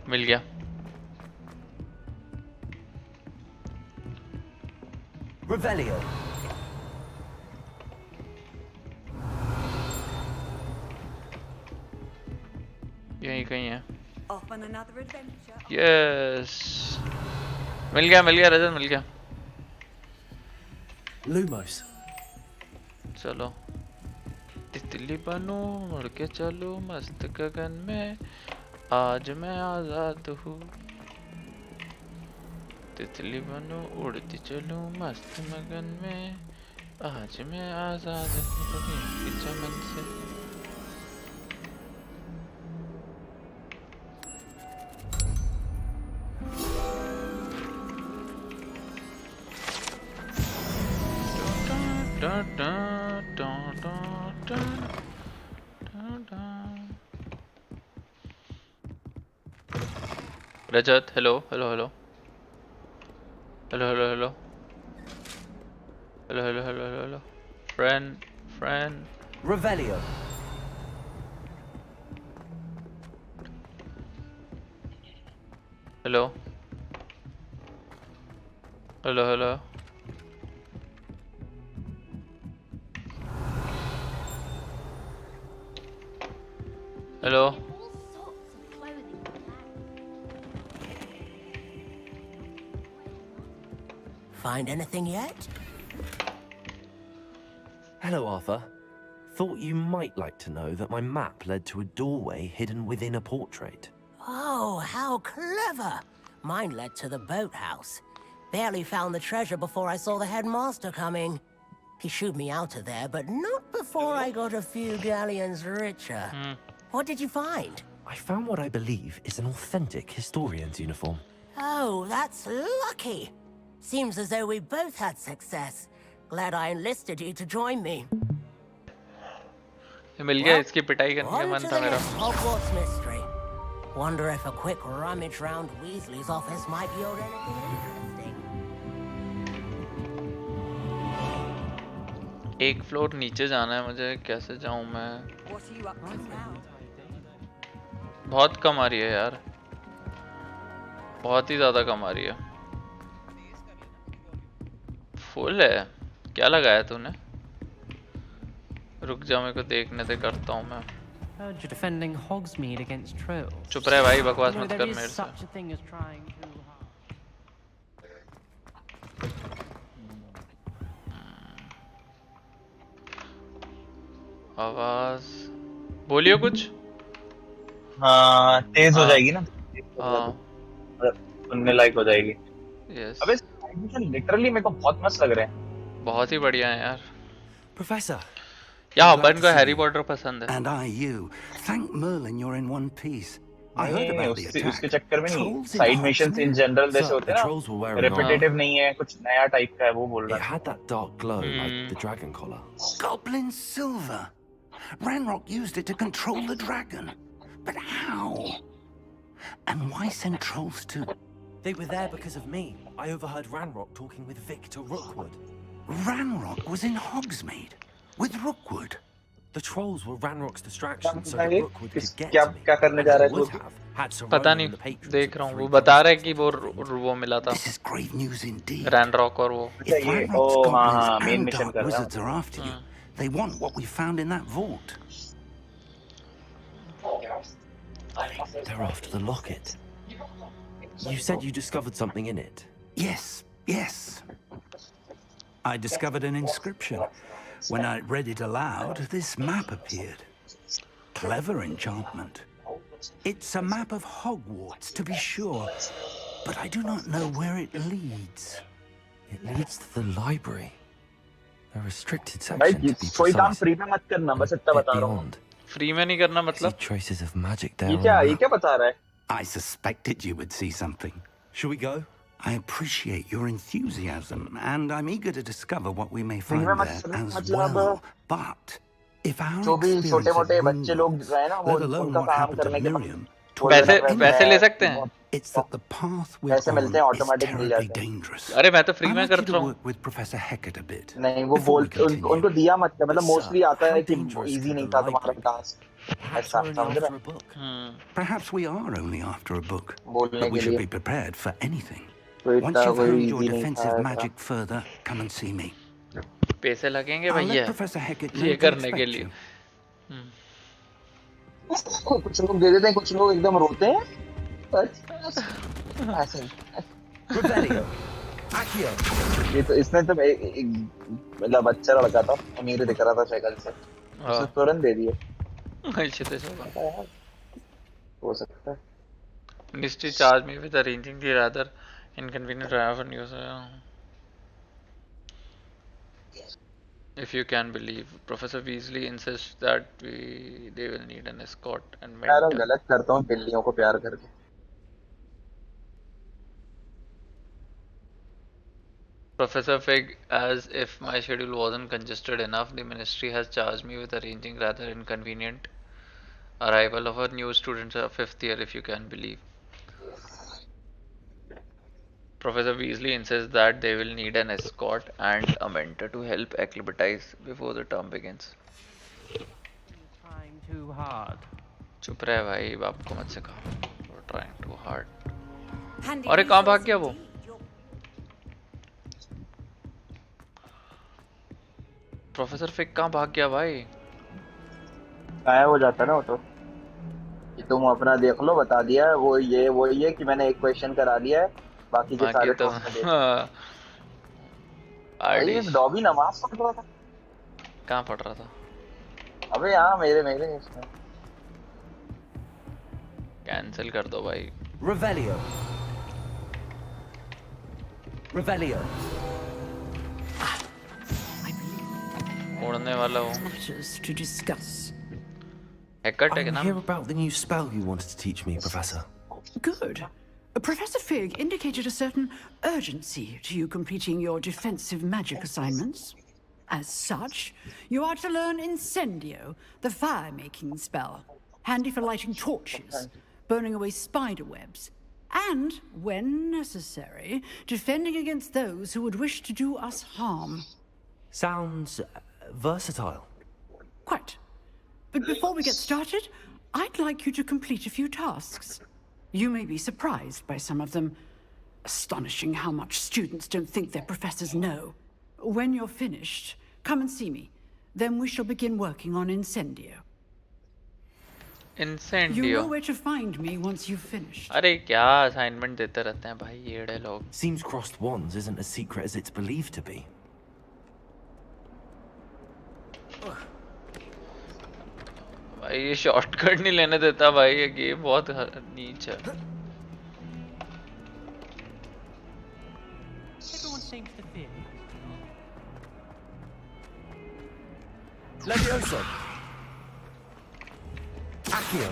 मिल गया। Revelio. यहीं कहीं है। Off on another adventure. Yes मिल गया रजत, मिल गया। Lumos. चलो तितली बनो उड़ के चलो मस्त गगन में, आज मैं आजाद हूँ। तितली बनो उड़ती चलूं मस्त मगन में, आज मैं आजाद हूँ के चमन से। Rajat hello hello hello hello hello hello hello hello hello hello hello friend Revelio. Hello hello hello hello. Find anything yet? Hello, Arthur. Thought you might like to know that my map led to a doorway hidden within a portrait. Oh, how clever! Mine led to the boathouse. Barely found the treasure before I saw the headmaster coming. He shooed me out of there, but not before I got a few galleons richer. What did you find? I found what I believe is an authentic historian's uniform. Oh, that's lucky. Seems as though we both had success. Glad I enlisted you to join me. मिल गया इसकी पिटाई करने का On मन to था the मेरा. next Hogwarts mystery. Wonder if a quick rummage round Weasley's office might yield anything interesting. एक floor नीचे जाना है मुझे. कैसे जाऊं मैं? What are you up to now? बहुत कम आ रही है यार. बहुत ही ज्यादा कम आ रही है. फुल है. क्या लगाया तूने? रुक जा, मेरे को देखने दे, करता हूँ मैं. Heard you're defending Hogsmeade against trolls. चुप रहे भाई, बकवास You know, मत there कर is मेरे से. such a thing as trying too hard. आवाज बोलियो कुछ. हाँ, तेज हो जाएगी ना. हाँ. सुनने लायक हो जाएगी. यस. अबे लिटरली मेरे को बहुत मस्त लग रहे हैं. बहुत ही बढ़िया है यार. Professor. या अपन को हैरी पॉटर पसंद है. And I you. Thank Merlin you're in one piece. I heard about the attack. उसके चक्कर में नहीं. साइड मिशंस इन जनरल जैसे होते हैं ना. Repetitive नहीं है, कुछ नया टाइप का है, वो बोल रहा है. It had that dark glow like the dragon collar. Goblin silver. Ranrock used it to control the dragon. But how? And why send trolls to... They were there because of me. I overheard Ranrock talking with Victor Rookwood. Ranrock was in Hogsmeade with Rookwood. The trolls were Ranrock's distraction so that Rookwood could get क्या to me. क्या करने जा रहा है Would तू? have had to पता run नहीं, the patrons देख रहा of हूँ. three वो बता रहा है countries. कि वो मिला था. This is grave news indeed. Ranrok और वो. If Ranrock's oh, goblins main and mission dark कर रहा है. wizards are after you, they want what we found in that vault. They're after the locket. You said you discovered something in it. Yes, yes. I discovered an inscription. When I read it aloud, this map appeared. Clever enchantment. It's a map of Hogwarts, to be sure, but I do not know where it leads. It leads to the library. A restricted भाई section, to be कोई काम precise. Free में मत करना, बस इतना बता रहा हूँ. फ्री में नहीं करना मतलब? See traces of magic there. ये क्या बता रहा है? I suspected you would see something. Shall we go? I appreciate your enthusiasm, and I'm eager to discover what we may find free में there मत as मतलब well. But if our जो भी experience छोटे-मोटे at बच्चे लोग Gringotts, रहे ना, वो let alone उनका what काम happened to करने के बाद Miriam, पैसे ले सकते हैं. it's that the path we're पैसे मिलते हैं, on is automatic mill terribly जाते हैं. dangerous. अरे मैं तो फ्री I'd में like you करता to हूँ. work with Professor Hecat a bit. नहीं, वो before we बोल continue. उनको दिया मत कर, मतलब Sir, मोस्टली आता है how कि dangerous इजी could नहीं the था तुम्हारा library टास्क. ऐसा समझ रहा है? Perhaps we are only after a book, बोलने but we के should लिए. be prepared for anything. कोई Once इतना you've कोई honed your easy नहीं था defensive ऐसा. magic further, come and see me. पैसे लगेंगे I'll let भैया Professor Hecat know ये to करने के expect लिए. you. कुछ लोग दे देते हैं, कुछ लोग एकदम रोते हैं. ऐसे Revelio. Accio. ये तो इसने तो मतलब अच्छा लड़का था, अमीर दिख रहा था शक्ल से. उसने तुरंत दे दिए. अच्छे थे सब. हो सकता है. Ministry charged me with arranging the rather inconvenient drive for news. If you can believe, Professor Weasley insists that they will need an escort and मैं तो mentor. गलत करता हूँ बिल्लियों को प्यार करके. Professor Fig, as if my schedule wasn't congested enough, the ministry has charged me with arranging rather inconvenient arrival of our new students of 5th year, if you can believe. Professor Weasley insists that they will need an escort and a mentor to help acclimatize before the term begins. Trying too hard. चुप रहे भाई, बाप को मत सिखा. We're trying too hard. अरे कहाँ भाग गया वो? प्रोफेसर फिक कहाँ भाग गया भाई? गायब हो जाता ना वो तो. कि तुम अपना देख लो, बता दिया वो ये कि मैंने एक क्वेश्चन करा लिया है, बाकी के सारे तो ये डॉबी नमाज पढ़ रहा था. कहाँ पढ़ रहा था? अबे यहाँ मेरे इसमें. कैंसिल कर दो भाई. Revelio. Revelio. उड़ने वाला हूँ. Matters to discuss. Hacker I hear about the new spell you wanted to teach me, Professor. Good. Professor Fig indicated a certain urgency to you completing your defensive magic assignments. As such, you are to learn Incendio, the fire-making spell, handy for lighting torches, burning away spider webs, and, when necessary, defending against those who would wish to do us harm. Sounds versatile. Quite. But before we get started, I'd like you to complete a few tasks. You may be surprised by some of them. Astonishing how much students don't think their professors know. When you're finished, come and see me. Then we shall begin working on Incendio. Incendio. You know where to find me once you've finished. अरे क्या assignment देते रहते हैं भाई ये लोग. Seems crossed wands isn't as secret as it's believed to be. भाई ये शॉर्टकट नहीं लेने देता भाई ये गेम बहुत नीच है. Everyone seems to fear me. Levioso. Accio.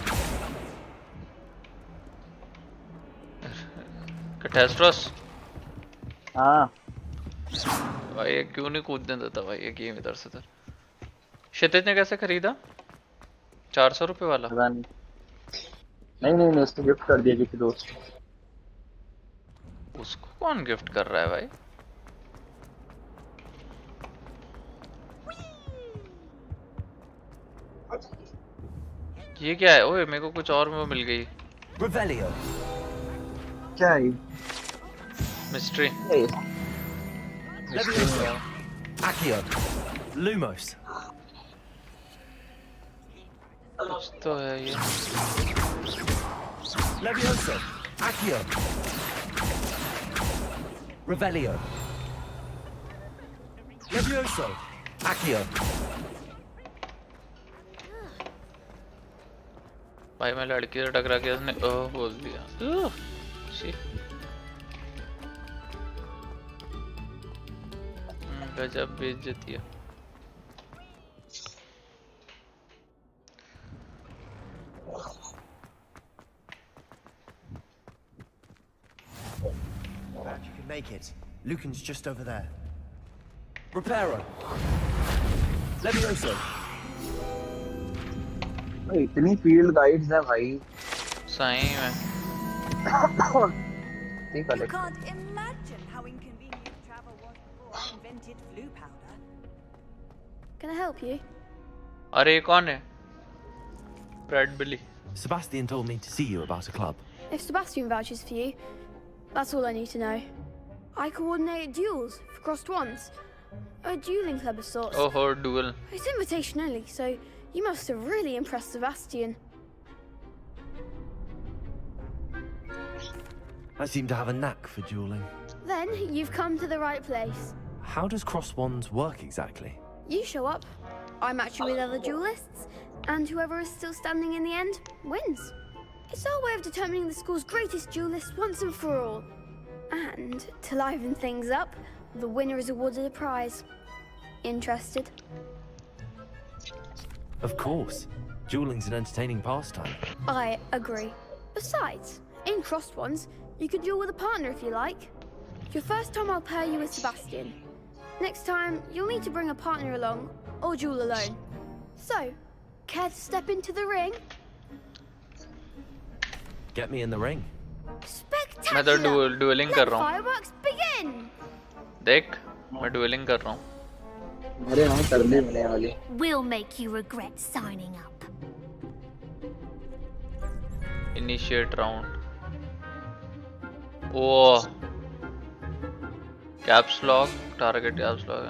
कैटास्ट्रोस. हाँ. भाई ये क्यों नहीं कूदने देता भाई ये गेम इधर से उधर. क्षितिज ने कैसे खरीदा? 400 रुपए वाला. नहीं उसको गिफ्ट कर दिया किसी दोस्त. उसको कौन गिफ्ट कर रहा है भाई? ये क्या है? ओए मेरे को कुछ और वो मिल गई. Revelio. क्या है? मिस्ट्री. Levioso. Accio. Lumos. कुछ तो है ये. Levioso. Accio. Revelio. Levioso. Accio. भाई मैं लड़की से टकरा के उसने ओह बोल दिया. शी. गजब बेइज्जती है. Glad you could make it. Lucan's just over there. Reparo. Levioso. इतनी फील्ड गाइड्स हैं भाई. सही में. You can't imagine how inconvenient travel was before I invented blue powder. Can I help you? अरे ये कौन है? Brad Billy. Sebastian told me to see you about a club. If Sebastian vouches for you, that's all I need to know. I coordinate duels for crossed wands. A dueling club of sorts. Oh, duel. It's invitation only, so you must have really impressed Sebastian. I seem to have a knack for dueling. Then you've come to the right place. How does cross wands work exactly? You show up, I match you with other duelists, and whoever is still standing in the end wins. It's our way of determining the school's greatest duelist once and for all. And to liven things up, the winner is awarded a prize. Interested? Of course. Dueling's an entertaining pastime. I agree. Besides, in crossed ones, you could duel with a partner if you like. Your first time I'll pair you with Sebastian. Next time, you'll need to bring a partner along, or duel alone. So, care to step into the ring? Get me in the ring. मैं तो dueling कर रहा हूँ. Fireworks begin. देख, मैं dueling कर रहा हूँ. अरे हाँ करने मिलने वाले. We'll make you regret signing up. Initiate round. Oh. Caps lock. Target caps lock.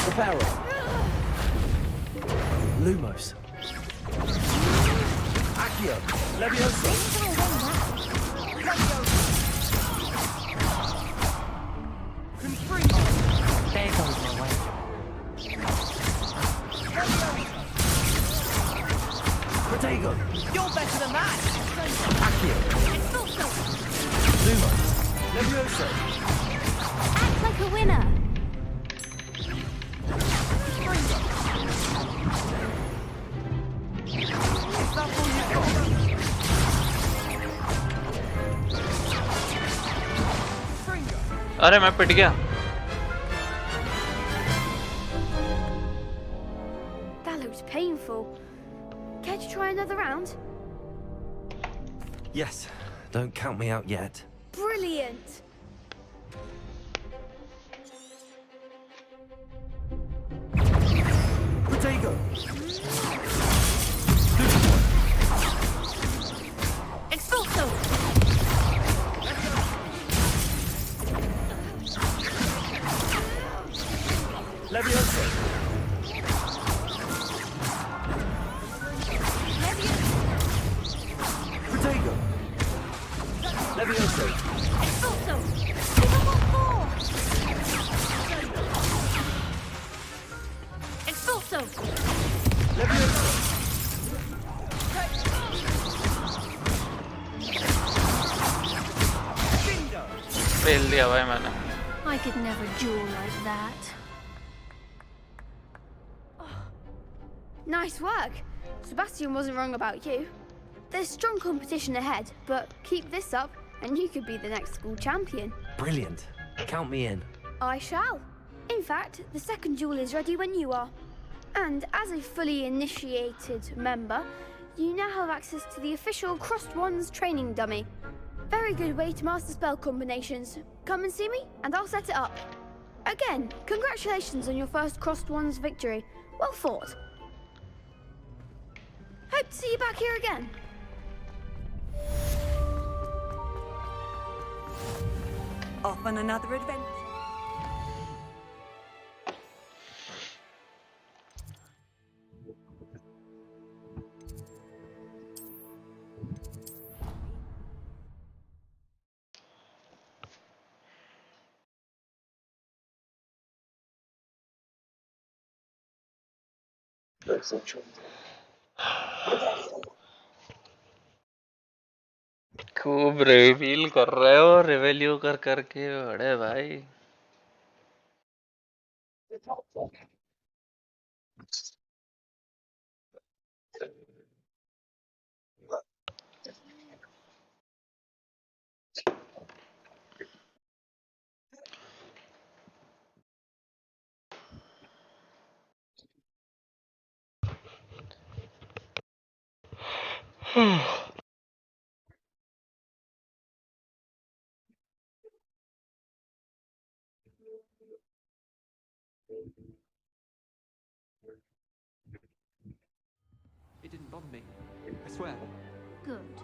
Reparo. Lumos. Accio. Levioso. There goes my way. Protego! You're better than that! Accio! Zuma! Levioso! Act like a winner. अरे मैं पिट गया. That looked painful. Care to try another round? Yes, don't count me out yet. Brilliant. Protego! Expulso! Levioso! Protego! Levioso! Expulso! Expulso! Levioso! Fail दिया भाई मैंने. I could never duel like that. Nice work. Sebastian wasn't wrong about you. There's strong competition ahead, but keep this up and you could be the next school champion. Brilliant. Count me in. I shall. In fact, the second duel is ready when you are. And as a fully initiated member, you now have access to the official Crossed Wands training dummy. Very good way to master spell combinations. Come and see me, and I'll set it up. Again, congratulations on your first Crossed Wands victory. Well fought. Hope to see you back here again. Off on another adventure. खूब reveal कर रहे हो रिवेल्यू कर करके बड़े भाई. It didn't bother me. I swear. Good.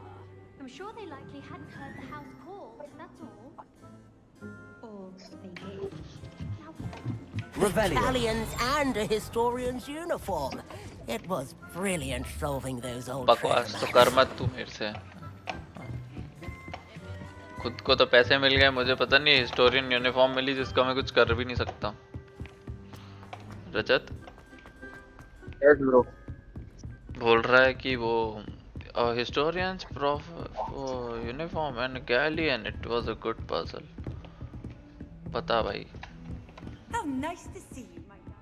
I'm sure they likely hadn't heard the house called, that's all. Or they did. Revelio. Battalions and a historian's uniform. It was brilliant solving those old बकवास तो कर मत तू मेरे से. खुद को तो पैसे मिल गए, मुझे पता नहीं हिस्टोरियन यूनिफॉर्म मिली जिसका मैं कुछ कर भी नहीं सकता. रजत Yes, bro. बोल रहा है कि वो historians uniform and galleon, it was a good puzzle. पता भाई. How nice to see you, my love.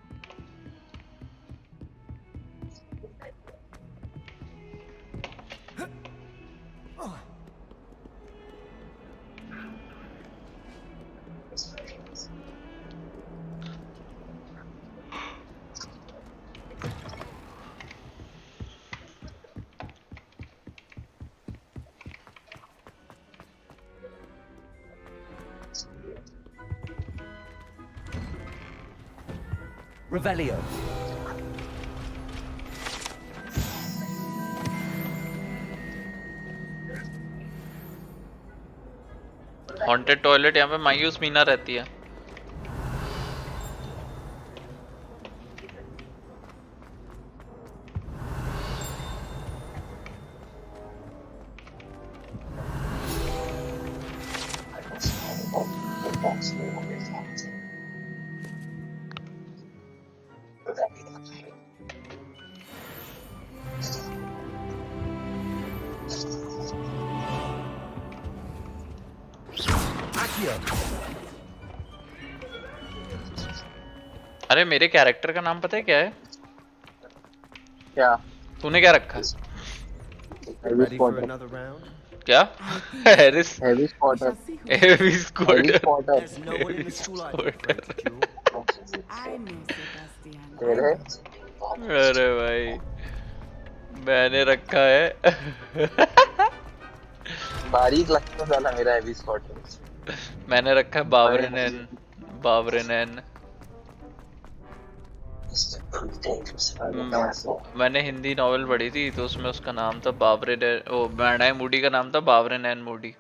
Revelio. Haunted toilet यहाँ पे मायूस मीना रहती है. अरे मेरे कैरेक्टर का नाम पता है क्या है? क्या? तूने क्या रखा? Ready for another round? क्या? Harris heavy spotter. Heavy squatter. Heavy spotter. There's no one in the school I'd be afraid to duel. I know, Sebastian. I तेरे? know. अरे भाई मैंने रखा है बारीक लगता साला मेरा हैवी स्पॉटर। मैंने रखा है बावरिनन। बावरिनन। मैंने हिंदी नॉवेल पढ़ी थी तो उसमें उसका नाम था बावरिनन। ओ मैडाई मूडी का नाम था बावरिनन मूडी।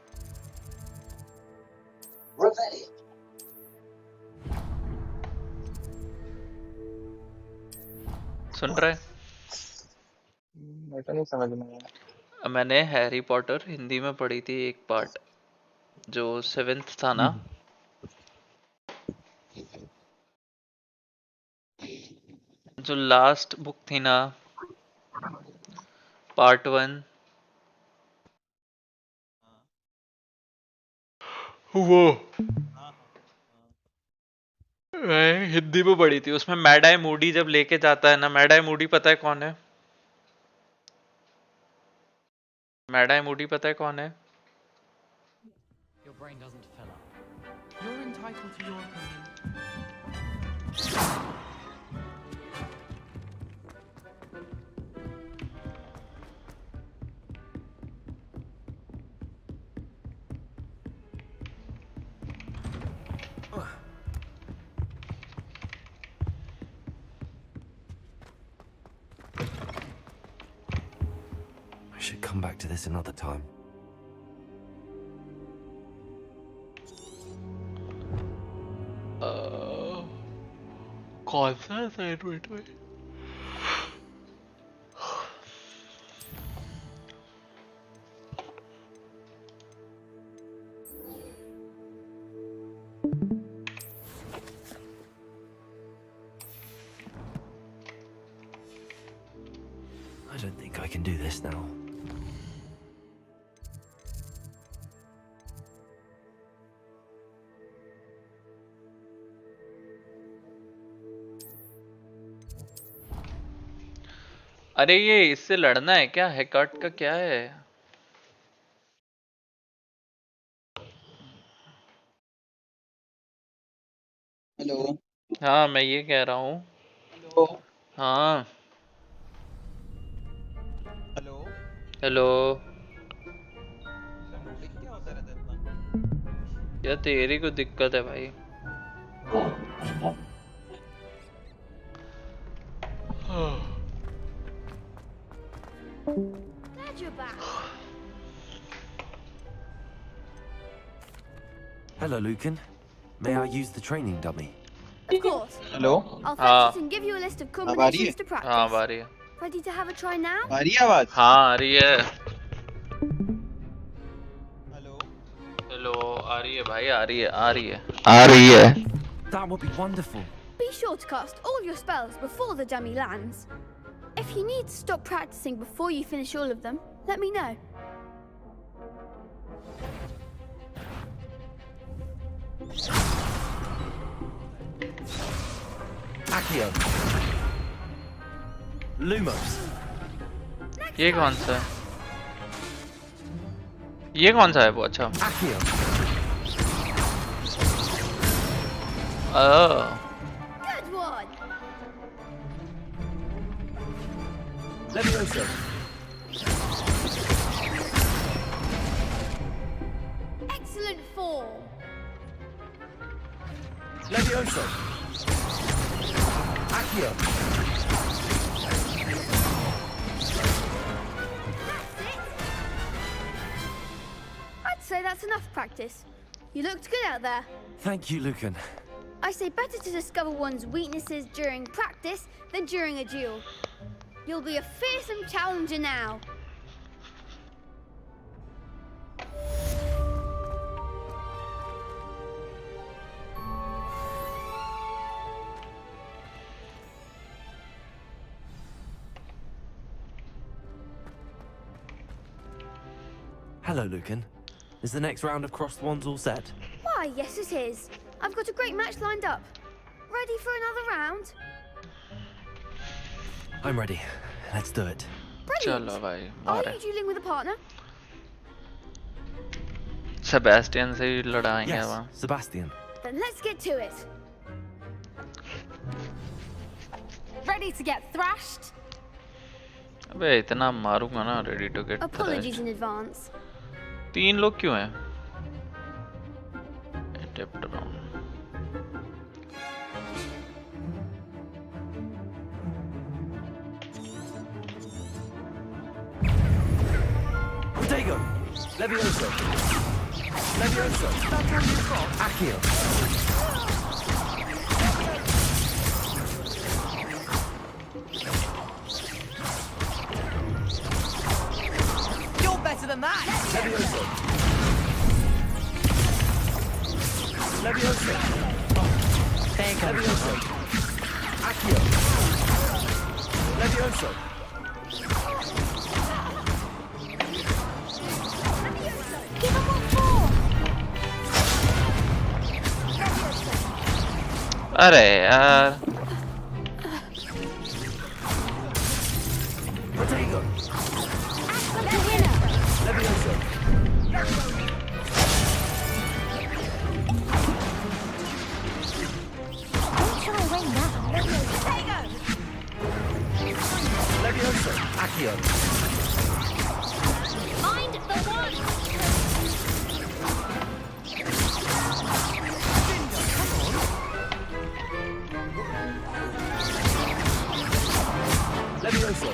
सुन रहे? मैं तो नहीं समझ में आया। मैंने हैरी पॉटर हिंदी में पढ़ी थी एक पार्ट, जो 7th था ना। जो लास्ट बुक थी ना, पार्ट 1, वो मैं हिंदी में पढ़ी थी। उसमें मैडाई मूडी जब लेके जाता है ना, मैडाई मूडी पता है कौन है? मैडाई मूडी पता है कौन है? Your brain doesn't fill up. You're entitled to your opinion. I should come back to this another time. कौन सा असाइनमेंट में? I don't think I can do this now. अरे ये इससे लड़ना है क्या? हैकार्ट का क्या है? हेलो। हाँ मैं ये कह रहा हूँ। हेलो। हाँ हेलो। हेलो। लोडिंग क्या होता रहता है इतना? यार तेरी को दिक्कत है भाई। Glad you're back. Hello, Lucan. May I use the training dummy? Of course. Hello. I'll fetch it and give you a list of combinations to practice. हाँ आ रही है। Ready to have a try now? आ रही है आवाज? हाँ आ रही है। Hello. Hello आ रही है भाई, आ रही है, आ रही है, आ रही है। That would be wonderful. Be sure to cast all your spells before the dummy lands. If you need to stop practicing before you finish all of them, let me know. Accio. Lumos. ये कौन सा है? ये कौन सा है वो? अच्छा। Accio. Oh. Good one. Levioso. Excellent form. Levioso. Accio. I'd say that's enough practice. You looked good out there. Thank you, Lucan. I say better to discover one's weaknesses during practice than during a duel. You'll be a fearsome challenger now. Hello, Lucan. Is the next round of Crossed Wands all set? Why, Why, yes it is. I've got a great match lined up. Ready for another round? I'm ready. Let's do it. Brilliant. चलो भाई Are मारे you dueling with a partner? Sebastian से ही लड़ाएंगे Yes, वहाँ Sebastian. Then let's get to it. Ready to get thrashed? अबे इतना मारूंगा ना ready to get Apologies thrashed in advance. 3 लोग क्यों हैं Adept around Protego! Levioso! Levioso! Accio! You're better than that! Levioso! Levioso! Levioso! Accio! Levioso! Give him what for? अरे यार Protego! Act like a winner. Levioso! Don't shy away now. Levioso! Accio! Mind the one. Levioso!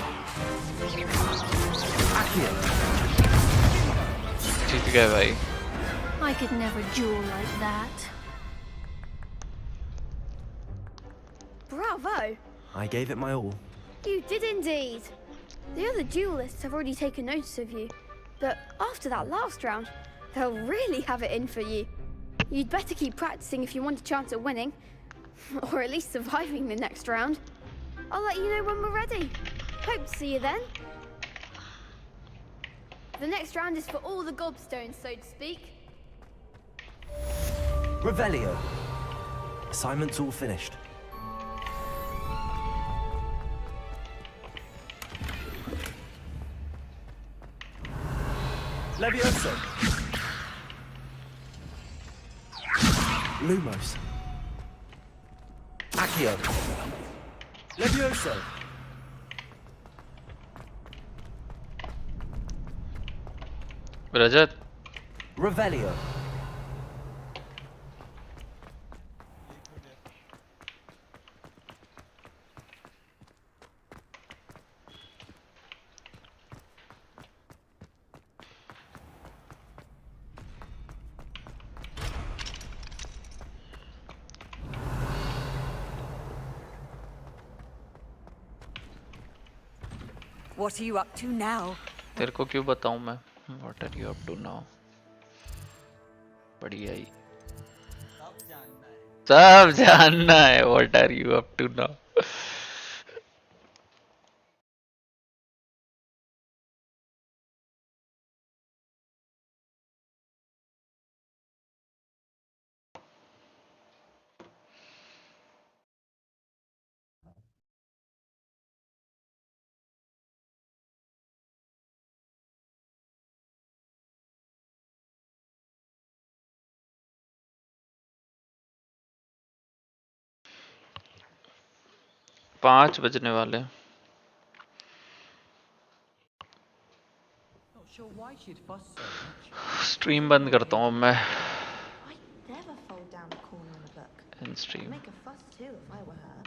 Accio! जीत गए भाई I could never duel like that. Bravo! I gave it my all. You did indeed. The other duelists have already taken notice of you, but after that last round, they'll really have it in for you. You'd better keep practicing if you want a chance at winning, or at least surviving the next round. I'll let you know when we're ready. Hope to see you then. The next round is for all the gobstones, so to speak. Revelio! Assignment's all finished. Levioso! Lumos. Accio! Levioso! Rajat Revelio! What are you up to now? तेरे को क्यों बताऊं मैं What are you up to now बढ़िया ही सब जानना है What are you up to now पाँच बजने वाले हैं। Not sure why she'd fuss so much. Stream बंद करता हूँ मैं Never fold down a corner in a book. In stream Make a fuss too if I were her.